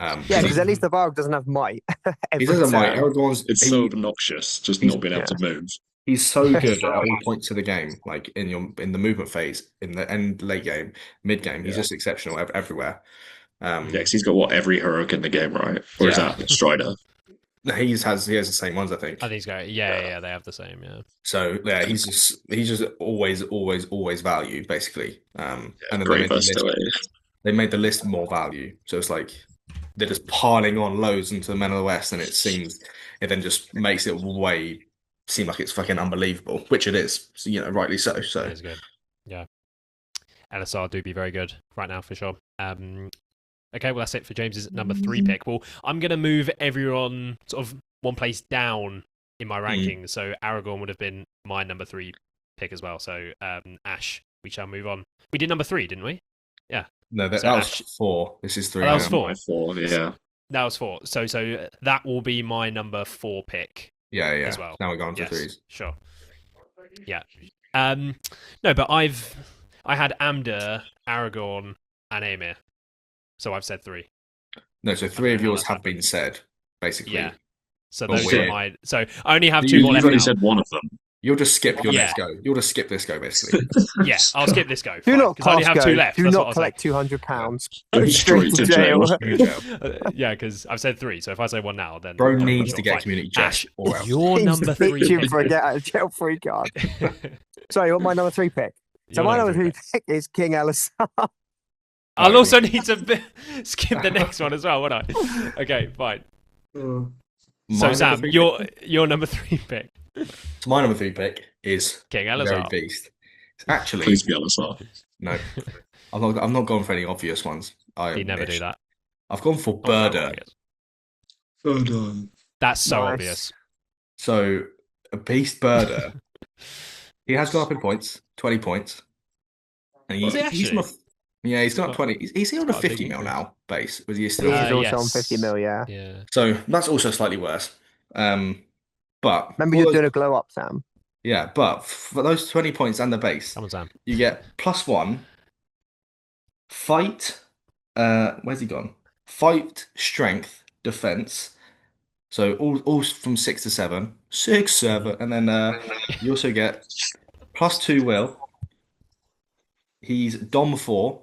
S3: Yeah, because at least the Balrog doesn't have might.
S2: he
S3: every
S2: doesn't like
S3: turn.
S2: Aragorn's.
S4: It's so obnoxious just not being able to move.
S2: He's so good at all points of the game, like in the movement phase, in the end, late game, mid game. He's just exceptional everywhere.
S4: Yeah, because he's got what every heroic in the game, right? Or is that Strider?
S2: He has the same ones, I think.
S1: I think he's going. Yeah, they have the same. Yeah.
S2: So yeah, he's just always value basically. And then
S4: Great versatility.
S2: they made the list more value. So it's like they're just piling on loads into the Men of the West, and it then just makes it seem like it's fucking unbelievable, which it is. So, you know, rightly so. So
S1: It is good. Yeah. LSR do be very good right now for sure. Okay, well that's it for James's number 3 pick. Well, I'm gonna move everyone sort of one place down in my rankings. So Aragorn would have been my number 3 pick as well. So Ash, we shall move on. We did number 3, didn't we? Yeah.
S2: No, that
S1: So
S2: was
S1: Ash-
S2: 4. This is 3.
S1: Oh, that was
S2: now.
S1: 4.
S4: Yeah.
S1: That was 4. So that will be my number 4 pick
S2: Yeah.
S1: as well.
S2: Now we're going to
S1: Yes,
S2: 3s.
S1: sure. Yeah. No, but I had Amder, Aragorn, and Aemir. So I've said 3.
S2: No, so 3 of
S1: know how
S2: yours
S1: that's
S2: have been said, basically.
S1: Yeah. So
S2: Oh,
S1: those
S2: weird.
S1: are my. So I only have 2
S4: You've
S1: more left
S4: only
S1: now.
S4: said one of them.
S2: You'll just skip your
S1: Yeah.
S2: next go. You'll just skip this go, basically.
S1: Yeah, I'll skip this go.
S3: Do not
S1: because I only have
S3: cast
S1: 2
S3: go.
S1: left.
S3: Do
S1: that's
S3: not
S1: what
S3: collect £200.
S4: Go
S3: Go straight to jail.
S1: Yeah, because I've said 3. So if I say 1 now, then
S2: Bro
S1: I'm
S2: needs
S1: sure.
S2: to get
S1: Fine.
S2: community
S1: Ash,
S2: chest or else.
S1: your number 3
S3: Reaching
S1: pick.
S3: for a get out of jail free card. Sorry, what my number 3 pick? So
S1: Your
S3: my number 3
S1: pick.
S3: pick is King Elisar.
S1: I'll also need to skip the next one as well, won't I? Okay, fine. So
S2: My
S1: Sam,
S2: number 3
S1: your number 3 pick,
S2: So my number 3 pick is
S1: King
S2: Very
S1: Elazar.
S2: Beast. It's actually
S4: Please be honest.
S2: no. I'm not going for any obvious ones.
S1: He'd never do that.
S2: I've gone for
S1: Oh, that one, I
S2: Birder.
S1: guess.
S4: Oh no.
S1: That's so
S3: Nice.
S1: obvious.
S2: So a beast birder, he has gone up in points, 20 points. And
S1: Was he
S2: he's on
S1: actually?
S2: he's gone up
S1: Quite-
S2: 20. Is he on a
S1: quite a big
S2: 50 mil
S1: increase.
S2: now base? Was he
S3: He
S2: still?
S3: is also
S1: yes.
S3: on 50 mil, yeah.
S1: Yeah.
S2: So that's also slightly worse. But
S3: Remember,
S2: for
S3: you're
S2: those-
S3: doing a glow up, Sam.
S2: yeah, but for those 20 points and the base,
S1: Come on, Sam.
S2: you get +1 fight. Where's he gone? Fight, strength, defense. So all from 6 to 7, 6, 7, and then you also get +2 will. He's Dom 4.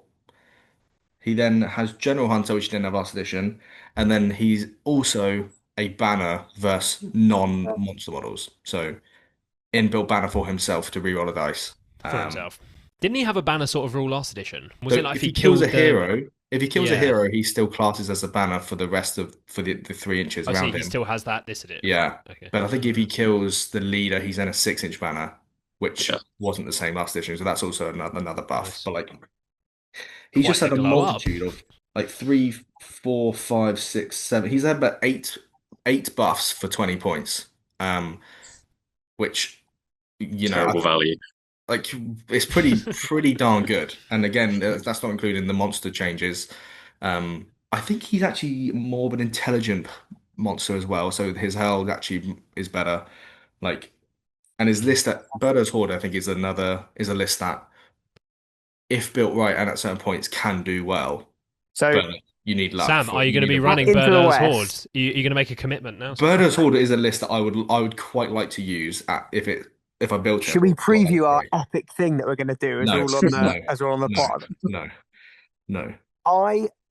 S2: He then has General Hunter, which he didn't have last edition, and then he's also a banner versus non-monster models. So inbuilt banner for himself to reroll a dice.
S1: For himself. Didn't he have a banner sort of rule last edition? Was
S2: So
S1: it like
S2: if he kills a
S1: killed the...
S2: hero, if he kills a
S1: Yeah.
S2: hero, he still classes as a banner for the rest of the 3 inches
S1: I see,
S2: around
S1: he
S2: him.
S1: still has that this edition.
S2: Yeah,
S1: Okay.
S2: but I think if he kills the leader, he's in a 6-inch banner, which
S4: Yeah.
S2: wasn't the same last edition. So that's also another buff.
S1: Nice.
S2: But like, he's
S1: Quite
S2: just had
S1: the
S2: a
S1: glow up.
S2: multitude of like 3, 4, 5, 6, 7. He's had about eight buffs for 20 points. Which
S4: Terrible value.
S2: like it's pretty darn good. And again, that's not including the monster changes. I think he's actually more of an intelligent monster as well, so his health actually is better. Like, and his list that Birdo's Horde, I think, is a list that, if built right and at certain points, can do well.
S3: So
S2: But you need luck.
S1: Sam, are you going to be running
S3: Into the
S1: Birdo's
S3: West.
S1: Horde? Are you going to make a commitment now?
S2: Birdo's Horde is a list that I would quite like to use if I built it.
S3: should we preview our
S2: Right.
S3: epic thing that we're going to do as
S2: No.
S3: all on the
S2: No.
S3: as we're on the
S2: No.
S3: pod?
S2: No.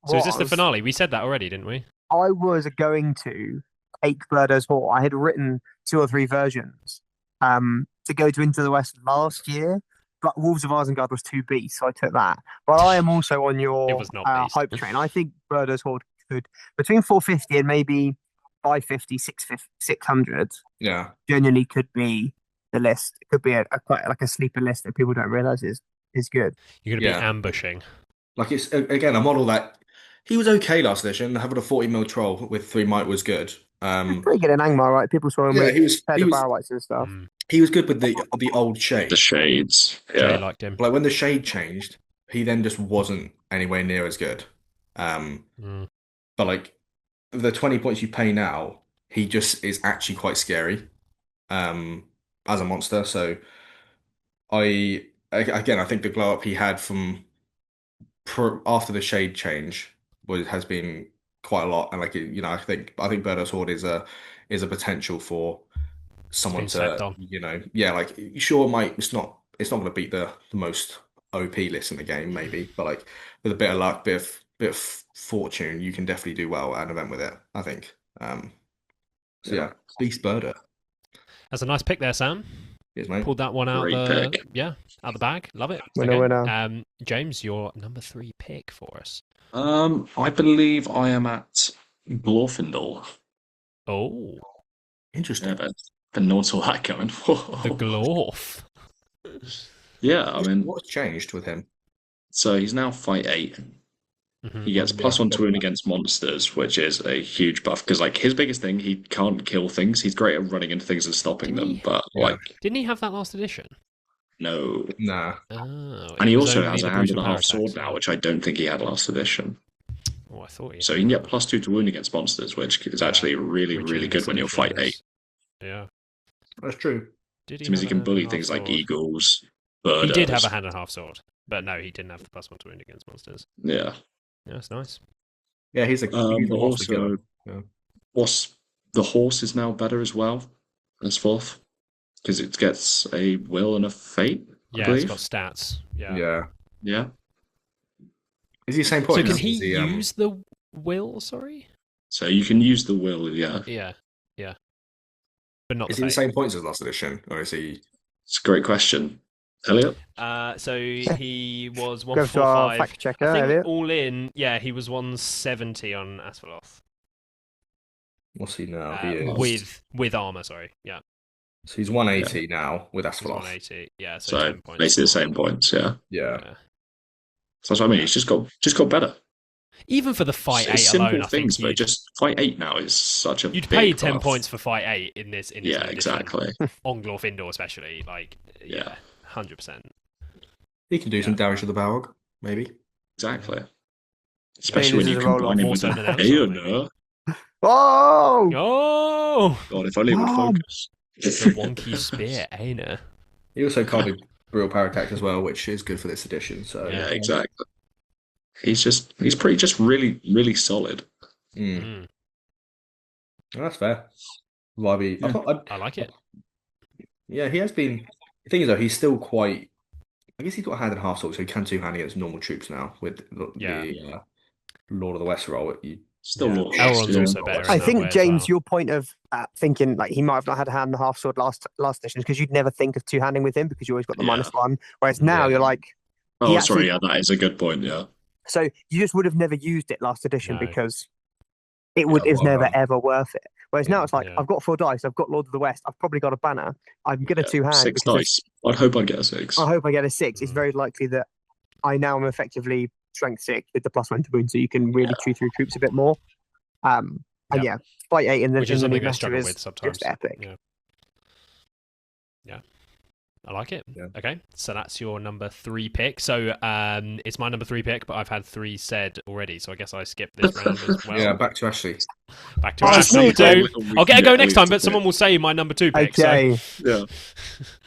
S1: So is this the finale? We said that already, didn't we?
S3: I was going to take Birdo's Horde. I had written 2 or 3 versions to go to Into the West last year, but Wolves of Isengard was too beast, so I took that. But I am also on your
S1: It was not beast.
S3: hype train. I think Birdo's Horde could, between 450 and maybe 550, 600,
S2: Yeah.
S3: genuinely could be the list. It could be a quite like a sleeper list that people don't realize is good.
S1: You're going to
S2: Yeah.
S1: be ambushing.
S2: Like, it's again a model that he was okay last edition. Having a 40 mil troll with 3 might was good.
S3: Pretty good in Angmar, right? People saw him
S2: Yeah,
S3: with
S2: he was
S3: Head of Barrow Whites and stuff.
S2: he was good with the old shade.
S4: The shades.
S1: Jay
S4: Yeah.
S1: liked him.
S2: Like when the shade changed, he then just wasn't anywhere near as good.
S1: Mm.
S2: But like the 20 points you pay now, he just is actually quite scary as a monster. So I think the glow up he had from after the shade change has been quite a lot, and like I think Birdo's Horde is a potential for someone
S1: been slept
S2: to
S1: on.
S2: like sure it's not going to beat the most OP list in the game maybe, but like with a bit of luck, bit of fortune, you can definitely do well at an event with it, I think. So yeah, Beast Birder.
S1: That's a nice pick there, Sam.
S2: Yes, mate.
S1: Pulled that one out
S4: Great pick.
S1: out the bag. Love it.
S3: Winner, winner.
S1: James, your number 3 pick for us.
S4: I believe I am at Glorfindel.
S1: Oh,
S2: Interesting.
S4: Yeah, but not all that going.
S1: the Glorf.
S4: Yeah, I mean,
S2: What's changed with him?
S4: so he's now fight 8.
S1: Mhm.
S4: He gets +1 to wound against monsters, which is a huge buff because, like, his biggest thing, he can't kill things. He's great at running into things and stopping
S1: Didn't
S4: them,
S1: he?
S4: but
S2: Yeah.
S4: like,
S1: Didn't he have that last edition?
S4: no.
S2: Nah.
S1: Oh,
S4: And he
S1: it was
S4: also
S1: only
S4: has
S1: the
S4: a hand and
S1: brutal
S4: a half
S1: power
S4: sword
S1: attacks,
S4: now,
S1: yeah.
S4: which I don't think he had last edition.
S1: Oh, I thought he.
S4: So he can get +2 to wound against monsters, which is actually really,
S1: Reaching
S4: really good when you're fight 8.
S1: Yeah.
S2: That's true.
S1: Did
S4: Which means he
S1: have
S4: can
S1: a
S4: bully
S1: hand
S4: things
S1: and a
S4: like
S1: half sword?
S4: eagles,
S1: He
S4: birdos.
S1: did have a hand and a half sword, but no, he didn't have the +1 to wound against monsters.
S4: Yeah.
S1: Yeah, that's nice.
S2: Yeah, he's a
S4: But
S2: monster killer.
S4: also, the horse is now better as well as 4th because it gets a will and a fate. I
S1: Yeah,
S4: believe.
S1: it's got stats. Yeah.
S2: Yeah.
S4: Yeah.
S2: Is he the same
S1: So
S2: point?
S1: can he use the will? Sorry.
S4: So you can use the will. Yeah.
S1: Yeah. Yeah. But not
S2: Is
S1: the
S2: he the
S1: fate.
S2: same points as last edition, or is he?
S4: It's a great question, Elliot.
S1: So he was
S3: Go to our
S1: 145.
S3: fact checker,
S1: I think
S3: Elliot.
S1: all in, yeah, he was 170 on Asphaleth.
S2: What's he now? He is.
S1: With armor, sorry. Yeah.
S2: So he's 180 now with
S1: He's
S2: Asphaleth.
S1: 180. Yeah, so
S4: So
S1: 10 points.
S4: basically the same points. Yeah.
S2: Yeah.
S1: Yeah.
S4: So that's what I mean. He's just got better.
S1: Even for the fight
S4: It's
S1: 8
S4: simple
S1: alone, I think
S4: things, but just fight 8 now is such a
S1: you'd
S4: big
S1: pay 10
S4: buff.
S1: points for fight 8 in this new
S4: Yeah,
S1: edition.
S4: exactly.
S1: Onglorf Indoor especially, like, yeah, 100%.
S2: He can do some damage to the Balrog, maybe.
S4: Exactly. Especially when
S3: this
S4: you
S3: is a roll-off.
S4: combine him
S1: More
S4: with
S1: so
S4: an
S1: than Elsa, maybe.
S4: Aeoner.
S3: Oh!
S1: Oh!
S4: God, if only it would focus.
S1: The wonky spear, Aina.
S2: He also can't do real power attack as well, which is good for this edition. So
S4: Yeah, exactly. He's pretty just really, really solid.
S1: Mm.
S2: Oh, that's fair. Vibey.
S4: Yeah.
S1: I like it.
S2: Yeah, he has been. The thing is, though, he's still quite. I guess he's got a hand and a half sword, so he can two-hand against normal troops now with the Lord of the West role.
S4: Still
S1: Yeah.
S4: Lord.
S1: Elrond's
S4: Yeah.
S1: also better in
S3: I
S1: that
S3: think,
S1: way as
S3: James,
S1: well.
S3: your point of thinking like he might have not had a hand and a half sword last edition is because you'd never think of two-handing with him because you always got the
S4: Yeah.
S3: -1. Whereas now
S2: Yeah.
S3: you're like,
S4: Oh,
S3: actually-
S4: sorry, yeah, that is a good point, yeah.
S3: so you just would have never used it last edition
S1: No.
S3: because it was
S2: well
S3: never
S2: done.
S3: ever worth it. Whereas now it's like,
S1: Yeah.
S3: I've got 4 dice, I've got Lord of the West, I've probably got a banner, I'm going to
S4: Yeah,
S3: two-hand
S4: 6
S3: because
S4: dice. I'd hope I'd get a 6.
S3: I hope I get a 6. It's
S1: Mm.
S3: very likely that I now am effectively strength 6 with the +1 to wound, so you can really chew through troops a bit more. And
S1: Yeah.
S3: fight 8 in the
S1: Which is
S3: new
S1: something I
S3: meta
S1: struggle
S3: is
S1: with sometimes.
S3: just epic.
S1: Yeah. I like it.
S2: Yeah.
S1: Okay, so that's your number 3 pick. So it's my number 3 pick, but I've had 3 said already, so I guess I skipped this round as well.
S2: Yeah, back to Ashley.
S1: Back to
S3: Oh,
S1: Ash,
S3: sweet,
S1: number 2.
S4: James.
S1: I'll get a go next time, but
S4: Yeah.
S1: someone will say my number 2 pick.
S3: Okay,
S4: Yeah.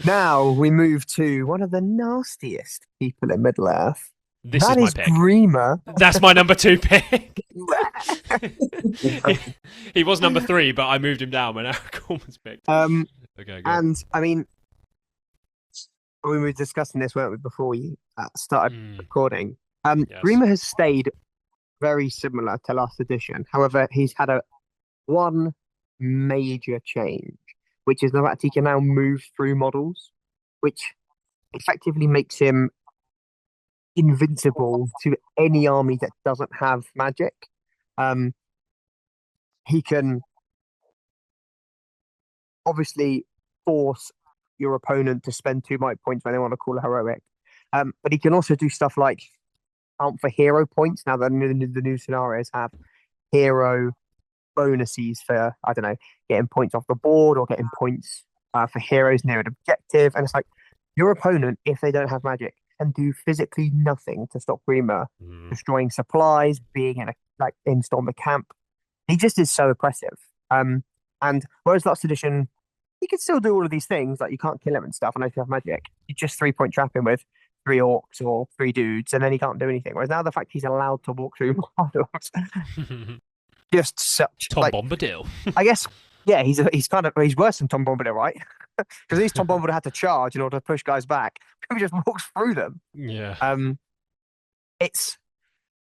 S3: now we move to one of the nastiest people in Middle Earth.
S1: So this
S3: That
S1: is
S3: is
S1: my pick.
S3: Bremer.
S1: That's my number 2 pick. He was number 3, but I moved him down when Aragorn was picked. Okay, go.
S3: And I mean, we were discussing this, weren't we, before we started
S1: Mm,
S3: recording?
S1: Yes.
S3: Bremer has stayed very similar to last edition. However, he's had one major change, which is the fact he can now move through models, which effectively makes him invincible to any army that doesn't have magic. He can obviously force your opponent to spend 2 might points when they want to call a heroic. But he can also do stuff like count for hero points. Now the new scenarios have hero bonuses for, I don't know, getting points off the board or getting points for heroes near an objective. And it's like your opponent, if they don't have magic, can do physically nothing to stop Bremer
S1: Mm,
S3: destroying supplies, being in Storm Camp. He just is so oppressive. And whereas last edition, he could still do all of these things, like you can't kill him and stuff, unless you have magic. You just 3-point trap him with 3 orcs or 3 dudes, and then he can't do anything. Whereas now the fact he's allowed to walk through models, just such
S1: Tom
S3: like,
S1: Bombadil.
S3: I guess, yeah, he's worse than Tom Bombadil, right? Because at least Tom Bombadil had to charge in order to push guys back. He just walks through them.
S1: Yeah.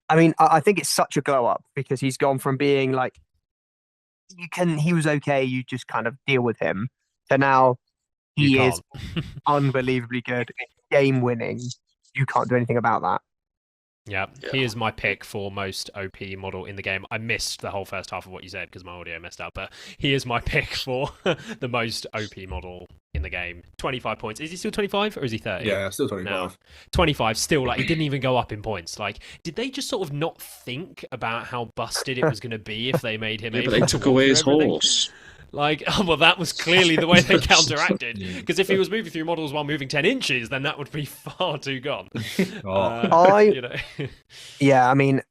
S3: I think it's such a glow up because he's gone from being like he was okay, you just kind of deal with him, to now he
S1: You
S3: is unbelievably good, game winning. You can't do anything about that.
S1: Yeah, he is my pick for most OP model in the game. I missed the whole first half of what you said because my audio messed up, but he is my pick for the most OP model in the game. 25 points. Is he still 25 or is he 30?
S2: Yeah, still 25.
S1: No. 25, still, like, he didn't even go up in points. Like, did they just sort of not think about how busted it was going to be if they made him
S4: Yeah,
S1: able
S4: but they
S1: to
S4: took
S1: walk
S4: away
S1: through
S4: his
S1: everything?
S4: horse.
S1: Like, oh, well, that was clearly the way they counteracted. Because if he was moving through models while moving 10 inches, then that would be far too gone. You know.
S3: Yeah, I mean,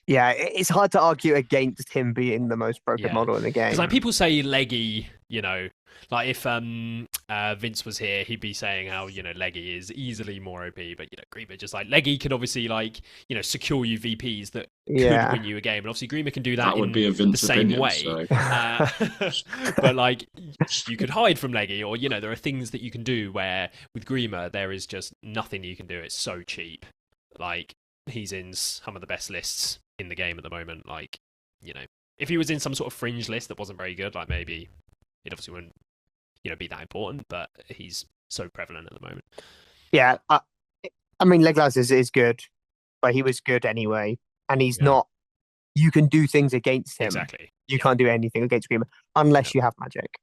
S3: yeah, it's hard to argue against him being the most broken model in the game.
S1: Because like people say Leggy, you know, like if Vince was here, he'd be saying how, you know, Leggy is easily more OP, but, you know, Grima just like Leggy can obviously, like, you know, secure you VPs that could win you a game, and obviously Grima can do that
S4: would
S1: in
S4: be a Vince
S1: the same
S4: opinion,
S1: way.
S4: so.
S1: But like you could hide from Leggy, or, you know, there are things that you can do where with Grima there is just nothing you can do. It's so cheap. Like, he's in some of the best lists in the game at the moment. Like, you know, if he was in some sort of fringe list that wasn't very good, like maybe it obviously wouldn't, you know, be that important, but he's so prevalent at the moment.
S3: Yeah, I mean, Legolas is good, but he was good anyway, and he's not. You can do things against him.
S1: Exactly.
S3: You can't do anything against Grima unless you have magic.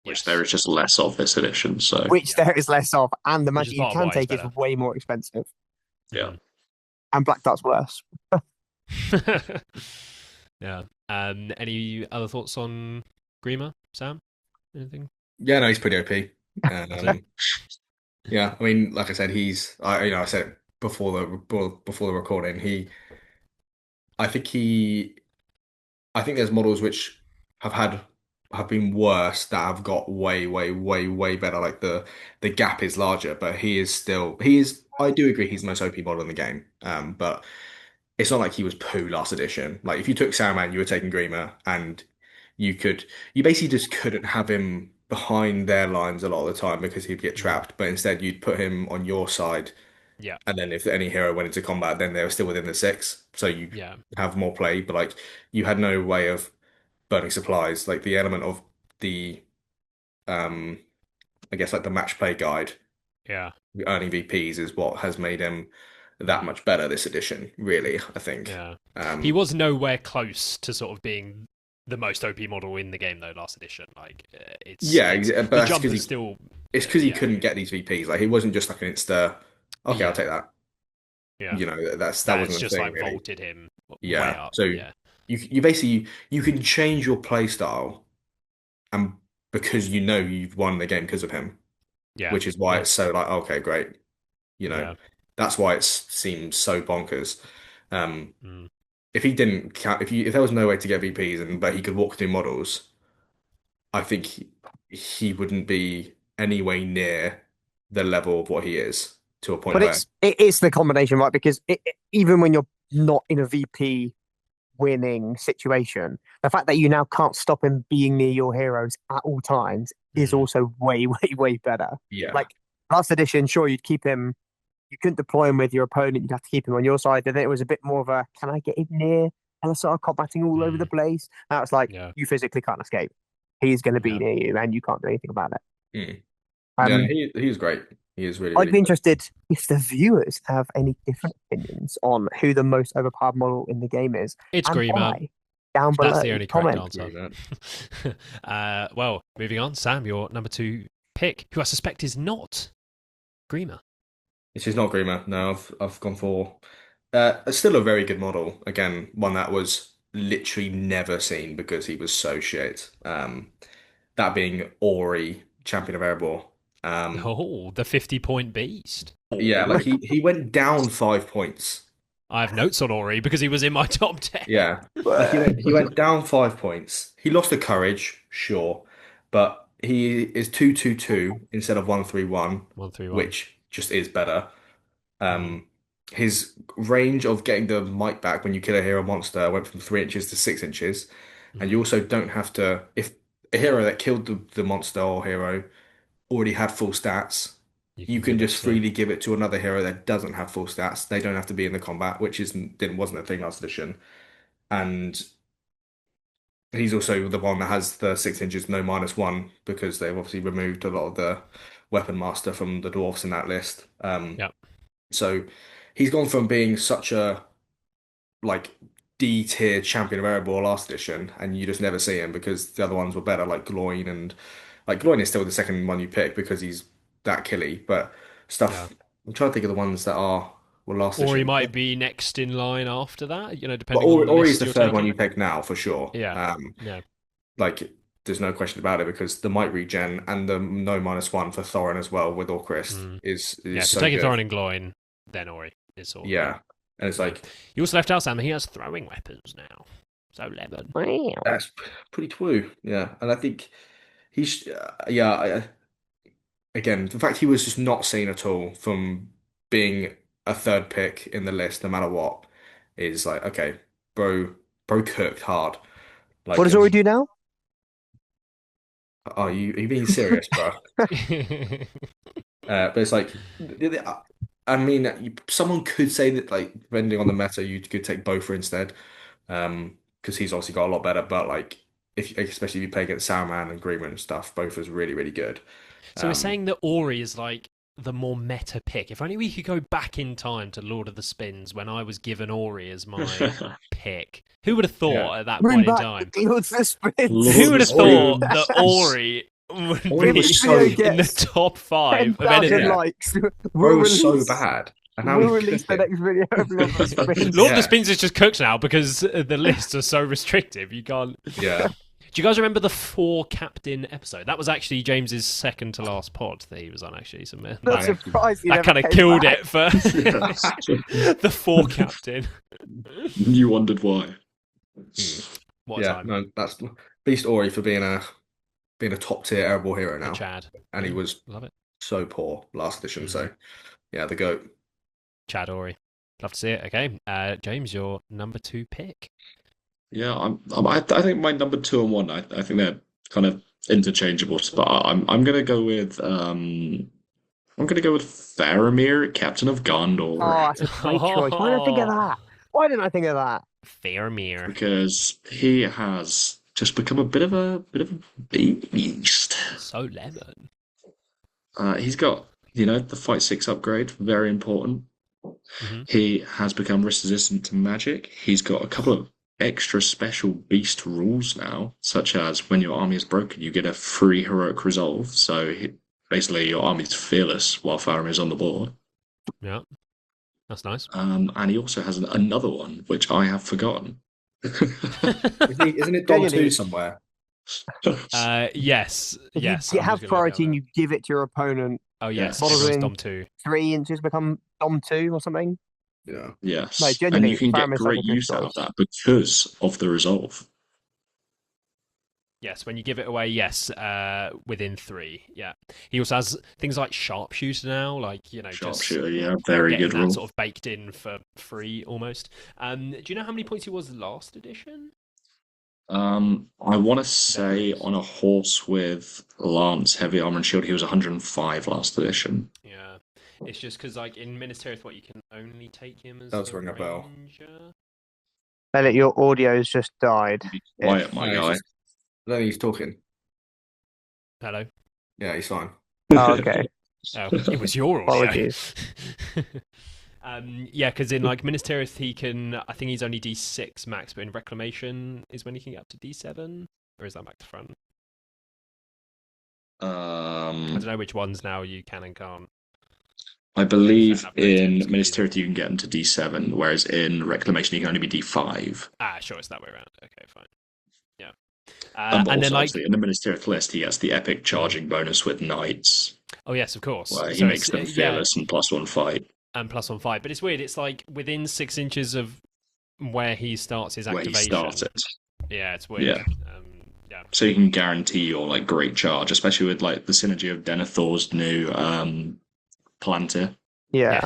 S4: Which there is just less of this edition, so.
S3: Which there is less of, and the
S1: Which
S3: magic
S1: is
S3: you
S1: part of
S3: can
S1: why it's
S3: take is
S1: better.
S3: way more expensive.
S4: Yeah.
S3: And Black Dart's worse.
S1: Yeah. Any other thoughts on Grima, Sam? Anything?
S2: Yeah, no, he's pretty OP. Yeah, I mean, like I said, I said it before the recording. I think he, I think there's models which have had have been worse that have got way, way, way, way better. Like the gap is larger, but he is. I do agree he's the most OP model in the game. But it's not like he was poo last edition. Like if you took Saruman, you were taking Grima, and you basically just couldn't have him behind their lines a lot of the time because he'd get trapped. But instead, you'd put him on your side,
S1: Yeah.
S2: and then if any hero went into combat, then they were still within the six, so you
S1: Yeah.
S2: have more play. But like you had no way of burning supplies. Like the element of the um, I guess like the match play guide,
S1: Yeah.
S2: earning VPs is what has made him that much better this edition. Really, I think.
S1: Yeah.
S2: Um,
S1: He was nowhere close to sort of being the most OP model in the game though last edition. Like
S2: but
S1: the
S2: that's
S1: jump
S2: 'cause
S1: is still.
S2: it's because he
S1: yeah.
S2: couldn't get these VPs. Like he wasn't just like an insta. Okay,
S1: Yeah.
S2: I'll take that.
S1: Yeah.
S2: You know, that
S1: That's
S2: wasn't the
S1: just
S2: thing
S1: like
S2: really.
S1: vaulted him way
S2: Yeah.
S1: up.
S2: So
S1: Yeah.
S2: you basically you can change your play style, and because you know you've won the game because of him,
S1: Yeah.
S2: which is why
S1: Yeah.
S2: it's so like okay, great. You know,
S1: Yeah.
S2: that's why it seems so bonkers. Um,
S1: Mm.
S2: if he didn't count, if there was no way to get VPs but he could walk through models, I think he wouldn't be anywhere near the level of what he is to a point
S3: But
S2: where
S3: it's the combination, right? Because even when you're not in a VP winning situation, the fact that you now can't stop him being near your heroes at all times is
S1: Mm.
S3: also way, way, way better.
S2: yeah,
S3: Like last edition, sure, you'd keep him, you couldn't deploy him with your opponent, you'd have to keep him on your side. And then it was a bit more of a, can I get him near LSR combating all over the place? Now it's like,
S1: Yeah.
S3: you physically can't escape. He's going to be
S1: Yeah.
S3: near you and you can't do anything about it.
S2: Mm.
S3: Um,
S2: Yeah, he's great. He is really,
S3: I'd
S2: really
S3: be
S2: good.
S3: interested if the viewers have any different opinions on who the most overpowered model in the game is
S1: It's
S3: and
S1: Grima.
S3: why. Down below,
S1: That's the only correct
S3: comment.
S1: answer. Well, moving on, Sam, your number 2 pick, who I suspect is not Grima.
S2: This is not Grima. No, I've gone for it's still a very good model. Again, one that was literally never seen because he was so shit. That being Ori, champion of Erebor.
S1: Oh, the 50-point beast.
S2: Yeah, like he went down 5 points.
S1: I have notes on Ori because he was in my top 10.
S2: Yeah, like he went down 5 points. He lost the courage, sure, but he is 2-2-2 instead of 1-3-1,
S1: 131.
S2: which just is better. His range of getting the might back when you kill a hero monster went from 3 inches to 6 inches, and you also don't have to if a hero that killed the monster or hero already had full stats. You can
S1: give it
S2: just
S1: to-
S2: freely give it to another hero that doesn't have full stats. They don't have to be in the combat, which wasn't a thing last edition. And he's also the one that has the 6 inches no -1 because they've obviously removed a lot of the weapon master from the dwarfs in that list.
S1: Yep.
S2: So he's gone from being such a like D tier champion of Erebor last edition, and you just never see him because the other ones were better, like Gloin, and like Gloin is still the second one you pick because he's that killy. But stuff, I'm trying to think of the ones that were last
S1: Or he
S2: edition.
S1: might be next in line after that,
S2: But
S1: depending on the
S2: Ori's
S1: list
S2: the
S1: you're
S2: third one
S1: taking.
S2: you take now for sure.
S1: Yeah. Yeah.
S2: Like there's no question about it because the might regen and the no -1 for Thorin as well with Orcrist is
S1: Yeah, so
S2: so
S1: taking
S2: good.
S1: Thorin and Gloin, then Ori is sort of.
S2: Yeah, and it's like
S1: You also left out Sam. He has throwing weapons now, so lemon.
S3: Wow.
S2: that's pretty twoo. Yeah, and I think he's again the fact he was just not seen at all from being a third pick in the list, no matter what, is like okay, bro cooked hard. Like,
S3: What does Ori do now?
S2: are you being serious, bro? But it's like, I mean, someone could say that, like, depending on the meta, you could take Bofa instead, because he's obviously got a lot better. But like, especially if you play against Saruman and Grima and stuff, Bofa's really, really good.
S1: So we're saying that Ori is like the more meta pick. If only we could go back in time to Lord of the Spins when I was given Ori as my pick. Who would have thought at that point in time?
S3: Lord of the Spins.
S1: Who would have
S2: Ori.
S1: thought that Ori would
S2: Ori
S1: be
S2: was so-
S1: in the top 5 of anything?
S3: 10,000 likes.
S2: Bro was so bad. And how
S3: We'll
S2: he
S3: release the
S2: cooked
S3: next video of Lord of the Spins.
S1: Lord of the
S2: Yeah.
S1: Spins is just cooked now because the lists are so restrictive. You can't.
S2: it. Yeah.
S1: Do you guys remember the 4 captain episode? That was actually James's second to last pod that he was on. Actually, so man,
S3: Not
S2: I-
S3: surprised he
S1: that
S3: never
S1: kind of
S3: came
S1: killed
S3: back.
S1: it for the 4 captain.
S4: You wondered why.
S1: What a
S2: Yeah,
S1: time.
S2: no, that's Beast Ori for being a top tier airborne hero
S1: The
S2: now,
S1: Chad.
S2: and he
S1: Yeah,
S2: was
S1: love it.
S2: so poor last edition. So yeah, the goat.
S1: Chad Ori. Love to see it. Okay, James, your number 2 pick.
S4: Yeah, I think my number 2 and 1. I think they're kind of interchangeable. But I'm gonna go with Faramir, Captain of Gondor,
S3: Oh, that's a great choice. Why didn't I think of that? Why didn't I think of that?
S1: Faramir.
S4: because he has just become a bit of a beast.
S1: So lemon.
S4: He's got the Fight 6 upgrade, very important.
S1: Mhm.
S4: He has become resistant to magic. He's got a couple of extra special beast rules now, such as when your army is broken, you get a free heroic resolve. So basically, your army's fearless while Faramir is on the board.
S1: Yeah, that's nice.
S4: And he also has another one, which I have forgotten.
S2: Isn't it Dom 2 somewhere?
S1: Yes.
S3: If
S1: Yes.
S3: you
S1: I'm
S3: have
S1: just gonna look
S3: priority
S1: at
S3: and
S1: that.
S3: you give it to your opponent,
S1: Oh yes,
S4: Yeah.
S1: everyone's
S3: Following-
S1: Dom 2.
S3: 3 inches become Dom 2 or something.
S2: Yeah.
S4: Yes.
S3: No,
S4: And
S3: genuinely,
S4: you can get
S3: Faramir's such a
S4: great
S3: good
S4: use out of
S3: choice.
S4: that because of the resolve.
S1: Yes, when you give it away, yes, within 3. Yeah. He also has things like sharpshooter now, like just
S4: Sharpshooter, yeah, very
S1: getting
S4: good
S1: that
S4: rule.
S1: sort of baked in for free almost. Do you know how many points he was last edition?
S4: I want to say on a horse with lance, heavy armor, and shield, he was 105 last edition.
S1: Yeah. It's just because, like, in Ministry of Thought, you can only take him as
S2: Does
S1: a
S2: ring a bell.
S1: ranger.
S3: Elliot, your audio's just died.
S4: Be quiet, my
S2: No,
S4: guy.
S2: I don't think he's talking.
S1: Hello.
S2: Yeah, he's fine.
S3: Oh, okay.
S1: Oh, it was your audio.
S3: Apologies.
S1: Yeah, because in like Ministerith, he can. I think he's only D6 max, but in Reclamation is when he can get up to D7, or is that back to front? I don't know which ones now you can and can't.
S4: I believe
S1: Fair enough, no,
S4: in
S1: it's
S4: Ministerial you can get them to D7, whereas in Reclamation you can only be D5.
S1: Ah, sure, it's that way around. Okay, fine. Yeah,
S4: But
S1: and then
S4: also,
S1: like,
S4: obviously, in the Ministerial list, he gets the epic charging bonus with Knights,
S1: oh yes, of course.
S4: where he
S1: So
S4: makes
S1: it's-
S4: them fearless and +1 fight,
S1: and +1 fight. But it's weird. It's like within 6 inches of where he starts his
S4: where he
S1: activation.
S4: started.
S1: Yeah, it's weird.
S4: Yeah.
S1: Yeah.
S4: So you can guarantee your like great charge, especially with like the synergy of Denethor's new Palantir.
S3: Yeah.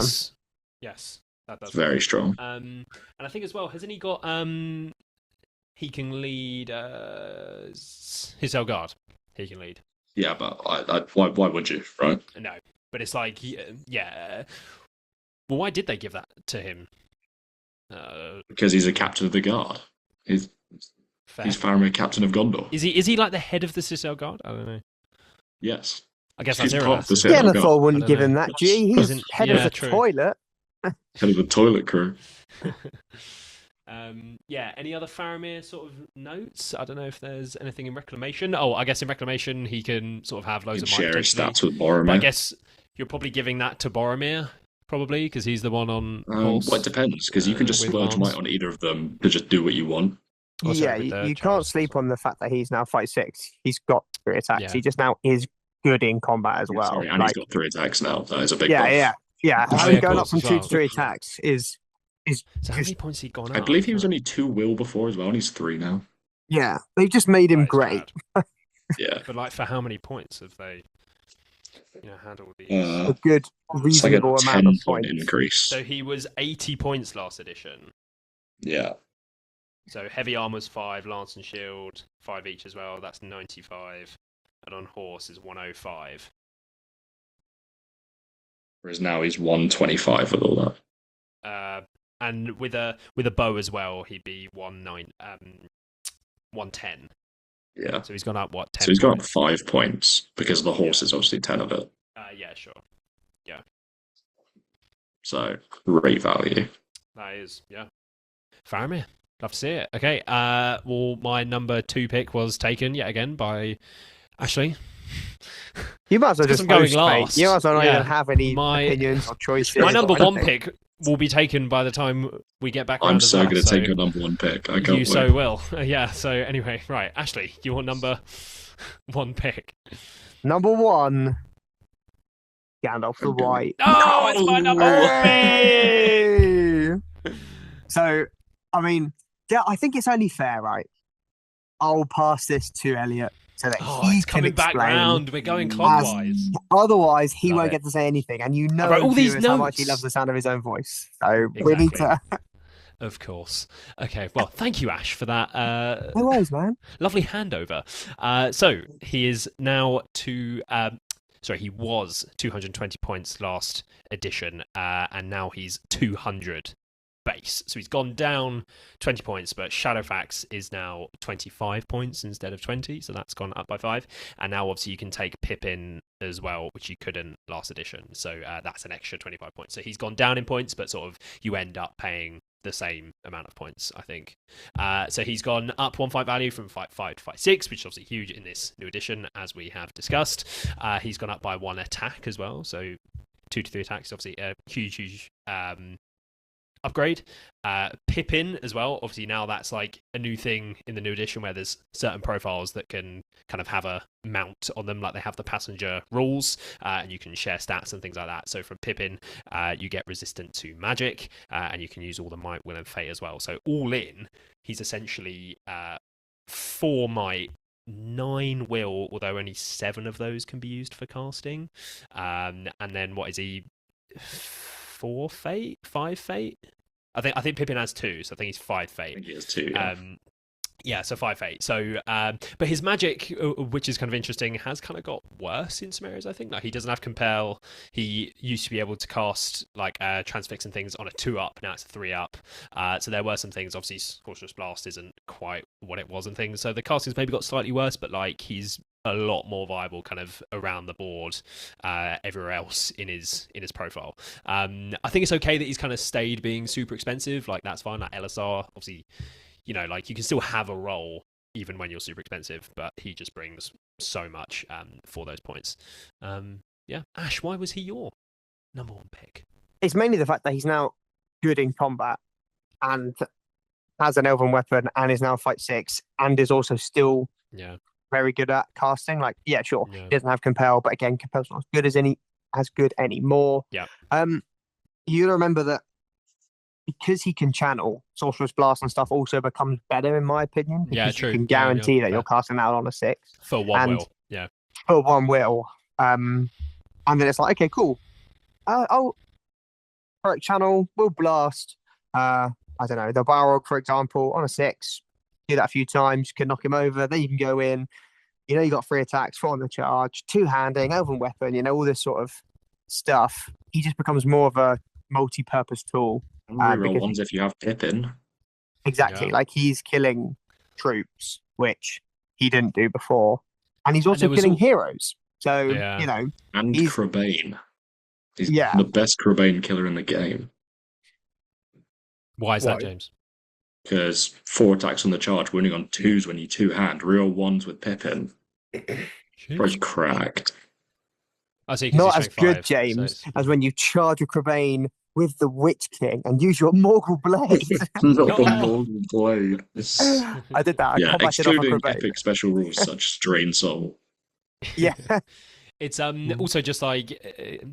S1: Yes. That does.
S4: It's very strong.
S1: And I think as well, hasn't he got he can lead his cell guard. He can lead.
S4: Yeah, but why would you, right?
S1: No, but it's like yeah. Well, why did they give that to him?
S4: Because he's a captain of the guard. He's
S1: Fair.
S4: Faramir, captain of Gondor.
S1: Is he like the head of the Citadel Guard? I don't know.
S4: Yes.
S1: I guess
S4: He's
S1: that's
S4: part of the
S1: Irolas.
S4: Citadel Guard.
S3: Denethor wouldn't
S1: I
S3: give
S1: don't
S3: him
S1: know.
S3: that. Gee, he's
S1: Isn't-
S3: head
S1: yeah,
S3: of the
S1: true.
S3: toilet.
S4: Head of the toilet crew.
S1: Yeah, any other Faramir sort of notes? I don't know if there's anything in Reclamation. Oh, I guess in Reclamation he can sort of have
S4: He
S1: loads
S4: can
S1: of might
S4: share his
S1: potentially.
S4: stats with
S1: But I
S4: Boromir.
S1: guess you're probably giving that to Boromir, probably, because he's the one on horse.
S4: Well, it depends, because you can just
S1: with
S4: splurge
S1: Lance.
S4: might on either of them to just do what you want.
S1: Oh, sorry,
S3: Yeah,
S1: with the
S3: you can't
S1: Charles
S3: sleep
S1: as well.
S3: on the fact that he's now fight 6. He's got 3 attacks.
S1: Yeah.
S3: He just now is good in combat as well.
S4: Sorry, and
S3: Like,
S4: he's got 3 attacks now. That is a big
S3: yeah,
S4: buff.
S3: yeah.
S1: Oh,
S3: Having
S1: yeah,
S3: going
S1: of
S3: up from
S1: course,
S3: 2
S1: as
S3: to 3
S1: well.
S3: attacks is
S1: So how many points he gone up?
S4: I believe he was only 2 will before as well, and he's 3 now.
S3: yeah. They've just made him
S1: That is
S3: great.
S1: bad.
S4: Yeah.
S1: But like, for how many points have they, handled these?
S3: A good,
S4: It's like a
S3: reasonable
S4: 10
S3: amount of
S4: point
S3: points.
S4: increase.
S1: So he was 80 points last edition.
S4: Yeah.
S1: So heavy armor's 5, lance and shield 5 each as well. That's 95, and on horse is 105.
S4: Whereas now he's 125 with all that.
S1: And with a bow as well, he'd be 110.
S4: Yeah.
S1: So he's gone up what 10?
S4: So he's gone up
S1: points?
S4: 5 points because the horse is obviously 10 of it.
S1: Yeah, sure.
S4: So great value.
S1: That is, yeah. Faramir. Love to see it. Okay. Well, my number 2 pick was taken yet again by Ashley.
S3: You might as well
S1: Because
S3: just
S1: I'm going
S3: host, mate.
S1: last.
S3: You might as well not
S1: Yeah.
S3: even have any
S1: My-
S3: opinions or choices.
S1: My number
S3: or
S1: one
S3: anything.
S1: pick will be taken by the time we get back
S4: I'm
S1: around as
S4: so
S1: well.
S4: going to take your number one pick. I can't
S1: You
S4: wait.
S1: so will. Yeah, so anyway, right. Ashley, your number one pick.
S3: Number one, Gandalf the
S4: Okay.
S3: White.
S1: Oh, it's my number one pick!
S3: Hey! So, I mean, yeah, I think it's only fair, right? I'll pass this to Elliot so that
S1: Oh,
S3: he
S1: it's
S3: can
S1: coming back
S3: explain.
S1: round. We're going clockwise.
S3: Otherwise, he
S1: Love
S3: won't
S1: it.
S3: get to say anything, and you know,
S1: wrote all these
S3: viewers, how much he
S1: notes.
S3: loves the sound of his own voice. So we need to.
S1: Of course. Okay, well, thank you, Ash, for that
S3: No worries, man.
S1: lovely handover. So he is now he was 220 points last edition, and now he's 200 base. So he's gone down 20 points, but Shadowfax is now 25 points instead of 20, so that's gone up by 5. And now, obviously, you can take Pippin as well, which you couldn't last edition. So that's an extra 25 points. So he's gone down in points, but sort of you end up paying the same amount of points, I think. So he's gone up 1 fight value from fight 5 to fight 6, which is obviously huge in this new edition, as we have discussed. He's gone up by 1 attack as well, so 2 to 3 attacks, obviously a huge upgrade. Pippin as well, obviously now that's like a new thing in the new edition where there's certain profiles that can kind of have a mount on them, like they have the passenger rules, and you can share stats and things like that. So from Pippin, you get resistant to magic, and you can use all the might, will, and fate as well. So all in, he's essentially 4 might, 9 will, although only 7 of those can be used for casting. And then what is he? 4 fate, 5 fate. I think Pippin has 2, so I think he's 5
S4: I
S1: fate.
S4: think he has 2. Yeah.
S1: Yeah, so 5 fate. So, but his magic, which is kind of interesting, has kind of got worse in some areas. I think like he doesn't have compel. He used to be able to cast like transfix and things on a 2-up. Now it's a 3-up. So there were some things. Obviously, Scorcher's Blast isn't quite what it was and things. So the casting's maybe got slightly worse, but like he's a lot more viable kind of around the board everywhere else in his profile. I think it's okay that he's kind of stayed being super expensive. Like that's fine. Like LSR, obviously, you know, like you can still have a role even when you're super expensive, but he just brings so much for those points. Yeah, Ash, why was he your number one pick?
S3: It's mainly the fact that he's now good in combat and has an elven weapon and is now fight 6 and is also still
S1: Yeah,
S3: very good at casting. Like, yeah, sure,
S1: yeah,
S3: he doesn't have compel, but again, compel's not as good anymore.
S1: Yeah.
S3: You remember that because he can channel, Sorcerer's Blast and stuff also becomes better, in my opinion.
S1: Yeah,
S3: Because
S1: true.
S3: you can
S1: Yeah,
S3: guarantee that
S1: fair.
S3: you're casting out on a 6
S1: for 1
S3: And-
S1: will. Yeah,
S3: for 1 will. And then it's like, okay, cool. I'll correct channel, will blast. I don't know, the Balrog, for example, on a 6. Do that a few times, can knock him over. Then you can go in. You know, you got 3 attacks, 4 on the charge, 2-handing, elven weapon. You know, all this sort of stuff. He just becomes more of a multi-purpose tool.
S4: And reroll
S3: because-
S4: ones if you have Pippin.
S3: Exactly,
S1: Yeah.
S3: like he's killing troops, which he didn't do before, and he's
S1: And
S3: also
S1: there was
S3: killing
S1: all-
S3: heroes. So
S1: Yeah.
S3: you know,
S4: And
S3: He's-
S4: Crabane. He's
S3: Yeah.
S4: the best Crabane killer in the game.
S1: why is that,
S2: Why?
S1: James?
S4: Because 4 attacks on the charge, winning on 2s when you 2-hand. Real 1s with Pippin. Bro's cracked.
S1: Oh, so you can
S3: not
S1: see
S3: as
S1: strength
S3: good,
S1: 5, so
S3: James,
S1: it's-
S3: as when you charge a Crabane with the Witch King and use your Morgul Blade.
S4: Not the
S1: Oh.
S4: Mortal Blade.
S3: I did that. I
S4: Yeah,
S3: combated off a
S4: excluding
S3: Crabane.
S4: epic special rules such as Drain Soul.
S3: Yeah,
S1: It's also just like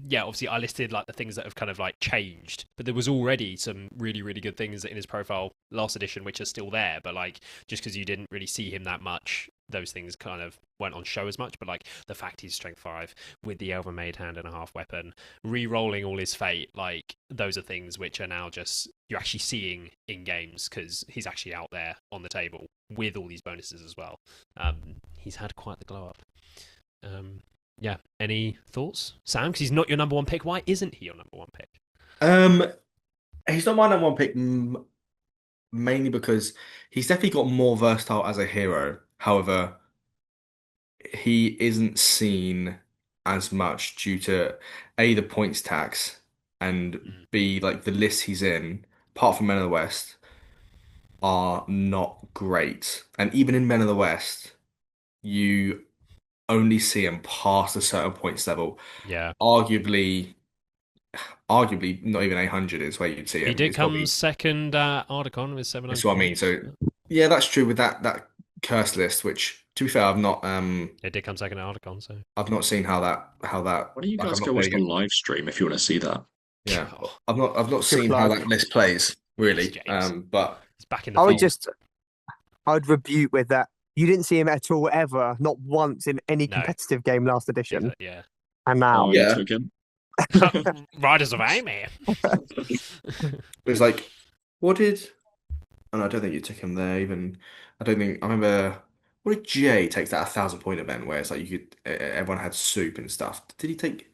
S1: yeah, obviously I listed like the things that have kind of like changed, but there was already some really good things in his profile last edition which are still there, but like just because you didn't really see him that much, those things kind of weren't on show as much. But like the fact he's strength 5 with the Elven Made Hand and a half weapon, re-rolling all his fate, like those are things which are now just you're actually seeing in games because he's actually out there on the table with all these bonuses as well. He's had quite the glow up. Yeah. Any thoughts, Sam? Because he's not your number one pick. Why isn't he your number one pick?
S2: He's not my number one pick, mainly because he's definitely got more versatile as a hero. However, he isn't seen as much due to A, the points tax, and B, like the list he's in, apart from Men of the West, are not great. And even in Men of the West, you only see him past a certain points level.
S1: Yeah.
S2: Arguably, not even 800 is where you'd see
S1: He
S2: him.
S1: did
S2: It's
S1: come
S2: probably
S1: second at Ardacon with 700
S2: that's what I mean.
S1: points.
S2: So yeah, that's true with that curse list. Which, to be fair,
S1: It did come second at Ardacon, so.
S2: I've not seen how that
S4: Why don't you
S2: like
S4: guys
S2: I've
S4: go
S2: not played
S4: watch the
S2: against.
S4: live stream if you want to see that?
S2: Yeah,
S1: Oh,
S2: I've not
S3: Good
S2: seen how
S3: plug.
S2: that list plays
S1: yes,
S2: really.
S1: James.
S2: But
S1: He's back in the
S3: I would
S1: fold.
S3: just, I would rebuke with that. You didn't see him at all ever, not once in any
S1: No.
S3: competitive game last edition,
S1: Yeah.
S3: and now.
S4: Oh, you
S2: yeah,
S4: took him.
S1: Riders of Amy.
S2: it was like, what did? And I don't think you took him there even. I don't think I remember. What did Jay take that 1,000 point event where it's like you could everyone had soup and stuff? Did he take?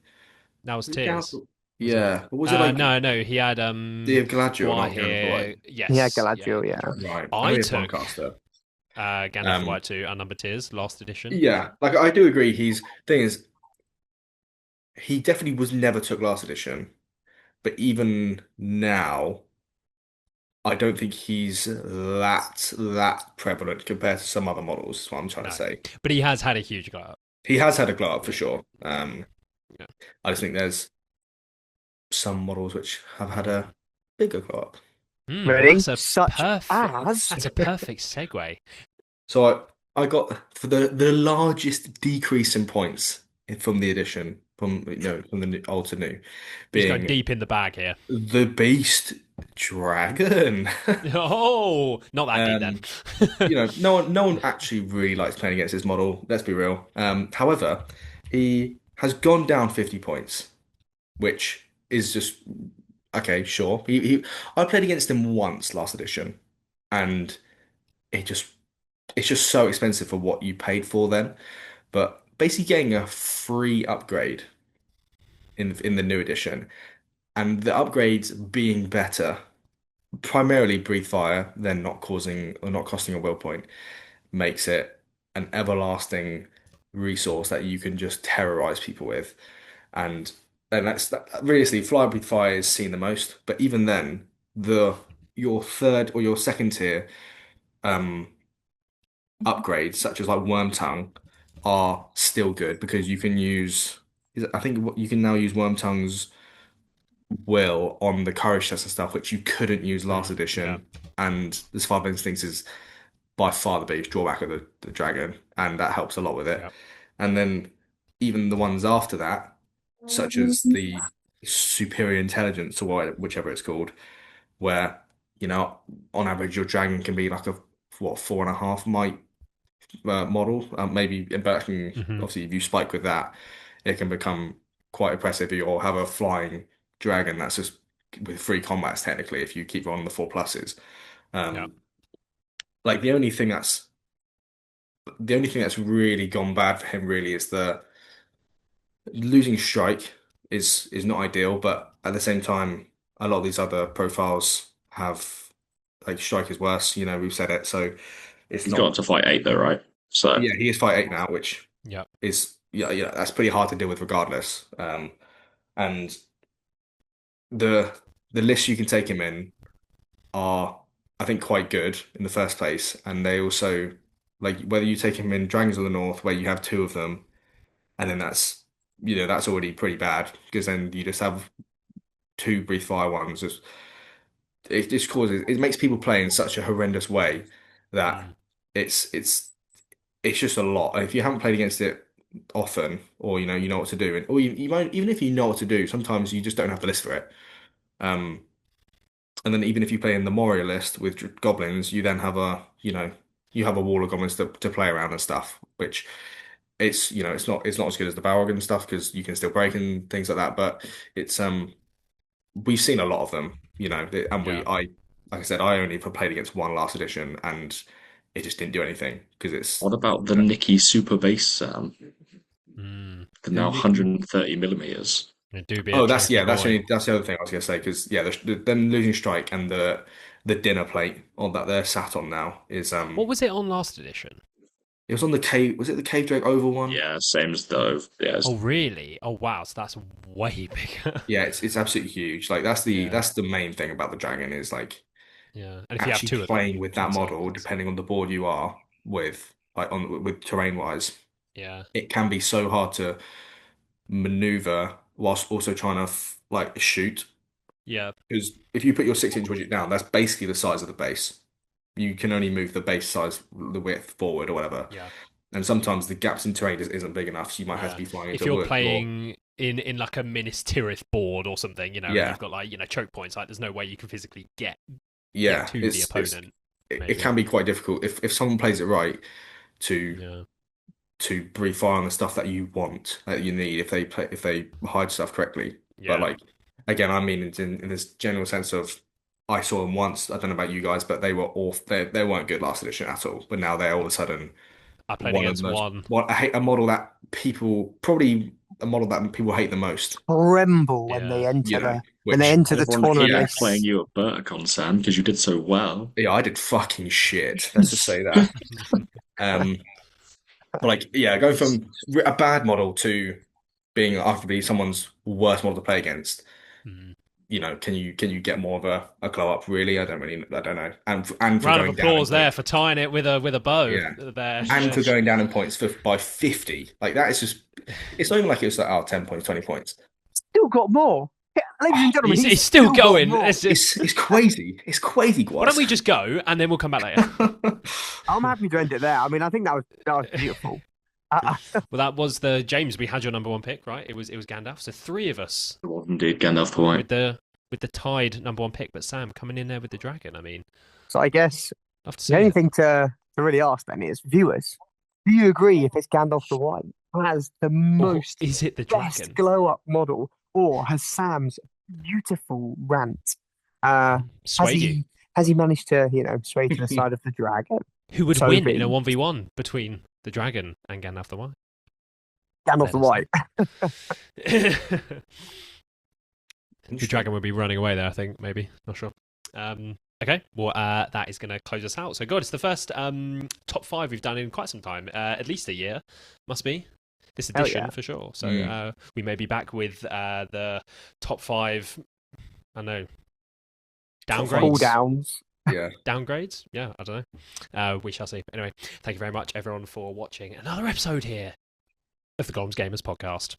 S1: That was
S2: Was it down?
S1: Tears. Was it?
S2: Yeah, but was it like
S1: No, he had
S2: the Galadriel, not Gandalf the
S1: Gwahir.
S2: White?
S1: Yes.
S3: Yeah, Galadriel, yeah.
S2: Right, I know
S1: I
S2: you're a
S1: took
S2: podcaster.
S1: Gandalf the White 2, unnumbered Tears, last edition.
S2: Yeah, like I do agree. Thing is, he definitely was never took last edition, but even now, I don't think he's that prevalent compared to some other models. Is what I'm trying to
S1: No.
S2: say.
S1: But he has had a huge glow up.
S2: He has had a glow up for
S1: Yeah.
S2: sure.
S1: Yeah.
S2: I just think there's some models which have had a bigger glow up.
S3: Ready?
S1: That's a
S3: Such
S1: perfect.
S3: as.
S1: That's a perfect segue.
S2: So I got for the largest decrease in points from the edition from the old to new,
S1: He's going
S2: being
S1: deep in the bag here.
S2: the Beast Dragon.
S1: Oh, not that deep then.
S2: No one actually really likes playing against this model. Let's be real. However, he has gone down 50 points, which is just okay. Sure. I played against him once last edition, and it just it's just so expensive for what you paid for then. But basically getting a free upgrade in the new edition, and the upgrades being better, primarily breathe fire, then not causing or not costing a will point, makes it an everlasting resource that you can just terrorize people with. And then realistically, fly breathe fire is seen the most, but even then, your third or your second tier um upgrades, such as like Worm Tongue, are still good because you can use. I think you can now use Worm Tongue's will on the courage test and stuff, which you couldn't use last
S1: Yeah.
S2: edition. And the Survival Instincts is by far the biggest drawback of the dragon, and that helps a lot with it.
S1: Yeah.
S2: And then even the ones after that, such as the superior intelligence or whichever it's called, where on average your dragon can be like a 4.5 might model. Maybe, but
S1: Mhm.
S2: obviously if you spike with that, it can become quite impressive. Or have a flying dragon that's just with free combats technically if you keep on the 4+s.
S1: Yeah.
S2: Like the only thing that's really gone bad for him really is the losing strike is not ideal, but at the same time, a lot of these other profiles have like strike is worse. We've said it, so it's
S4: He's got
S2: not.
S4: up to fight 8 though, right? So
S2: Yeah, he is fight 8 now, which
S1: Yeah.
S2: is yeah, that's pretty hard to deal with regardless. And the the lists you can take him in are, I think, quite good in the first place, and they also like whether you take him in Dragons of the North, where you have two of them, and then that's already pretty bad because then you just have two breathe fire ones. It makes people play in such a horrendous way that
S1: Mm.
S2: it's just a lot. And if you haven't played against it often, or you know what to do, or you might even if you know what to do, sometimes you just don't have the list for it. Um, and then even if you play in the Moria list with goblins, you then have you have a wall of goblins to play around and stuff, which it's not as good as the Balrog stuff because you can still break and things like that. But it's we've seen a lot of them, and
S1: Yeah.
S2: like I said, I only played against one last edition, and it just didn't do anything because
S4: what about the Nicky Super Base
S1: Mm.
S4: the now
S2: Nicky-
S4: 130 millimeters?
S1: It do be a
S2: Oh, that's
S1: chunky
S2: that's
S1: boy.
S2: that's the other thing I was gonna say because yeah, them losing strike and the dinner plate on that they're sat on now is
S1: What was it on last edition?
S2: it was on the cave. Was it the Cave Drake Oval one?
S4: Yeah, same as the yeah.
S1: Oh, really? Oh, wow. So that's way bigger.
S2: Yeah, it's absolutely huge. Like that's the
S1: Yeah.
S2: that's the main thing about the dragon is like
S1: Yeah. And if you have
S2: actually
S1: two of them,
S2: playing with that
S1: it's
S2: model,
S1: like-
S2: depending on the board you are with, like with terrain wise.
S1: Yeah.
S2: it can be so hard to maneuver whilst also trying to like shoot.
S1: Yeah.
S2: Because if you put your 6-inch widget down, that's basically the size of the base. You can only move the base size, the width forward or whatever.
S1: Yeah.
S2: And sometimes the gaps in terrain isn't big enough, so you might have to
S1: Yeah.
S2: be flying
S1: If
S2: into
S1: you're
S2: woods or
S1: playing in like a Minas Tirith board or something, you know, and
S2: yeah,
S1: you've got like, you know, choke points, like there's no way you can physically get
S2: yeah,
S1: to the opponent.
S2: it can be quite difficult if someone plays it right to
S1: Yeah.
S2: breathe fire on the stuff that you want, that you need, if they hide stuff correctly. But
S1: Yeah.
S2: like again, I mean in this general sense of I saw them once. I don't know about you guys, but they were awful. They weren't good last edition at all. But now they're all of a sudden
S1: I played
S2: one of
S1: against
S2: the most.
S1: one.
S2: What I hate a model that people probably a model that people hate the most.
S3: Tremble when
S1: Yeah.
S3: they enter
S2: You know,
S3: the
S2: which
S4: Everyone
S3: tournament.
S4: hated
S2: yeah,
S4: playing you at Verticon, Sam, because you did so well.
S2: yeah, I did fucking shit. Let's just say that. Um, but like yeah, going from a bad model to being arguably someone's worst model to play against.
S1: Mm.
S2: You know, can you get more of a glow up? Really, I don't know. And for
S1: Round of
S2: going down in
S1: applause there
S2: points,
S1: for tying it with a bow.
S2: yeah,
S1: There.
S2: and for going down in points by 50. Like that is just. It's not even like it's like 10 points, 20 points.
S3: Still got more. Yeah, ladies and gentlemen,
S1: He's still
S3: got
S1: going.
S3: more.
S2: It's crazy. It's crazy,
S1: Why don't we just go and then we'll come back later?
S3: I'm happy to end it there. I mean, I think that was beautiful.
S1: Well, that was the James. We had your number one pick, right? It was Gandalf. So three of us
S4: It was indeed Gandalf the White.
S1: with the tied number one pick, but Sam coming in there with the dragon. I mean,
S3: So I guess
S1: love to see
S3: the only
S1: it.
S3: thing to really ask then is, viewers, do you agree if it's Gandalf the White has the
S1: Or
S3: most
S1: is it the
S3: best
S1: dragon?
S3: glow up model, or has Sam's beautiful rant
S1: Swayed you.
S3: has he managed to sway to the side of the dragon?
S1: Who would
S3: So
S1: win
S3: be.
S1: in a 1v1 between the dragon and Gandalf the White?
S3: Gandalf the White.
S1: The dragon would be running away there, I think, maybe. Not sure. Okay, well, that is going to close us out. So, God, it's the first top 5 we've done in quite some time. At least a year, must be. This edition,
S3: yeah.
S1: for sure. So, we may be back with the top 5, I don't know, downgrades?
S3: Cool downs.
S2: Yeah.
S1: Downgrades? Yeah, I don't know. We shall see. Anyway, thank you very much, everyone, for watching another episode here of the Gollum's Gamers podcast.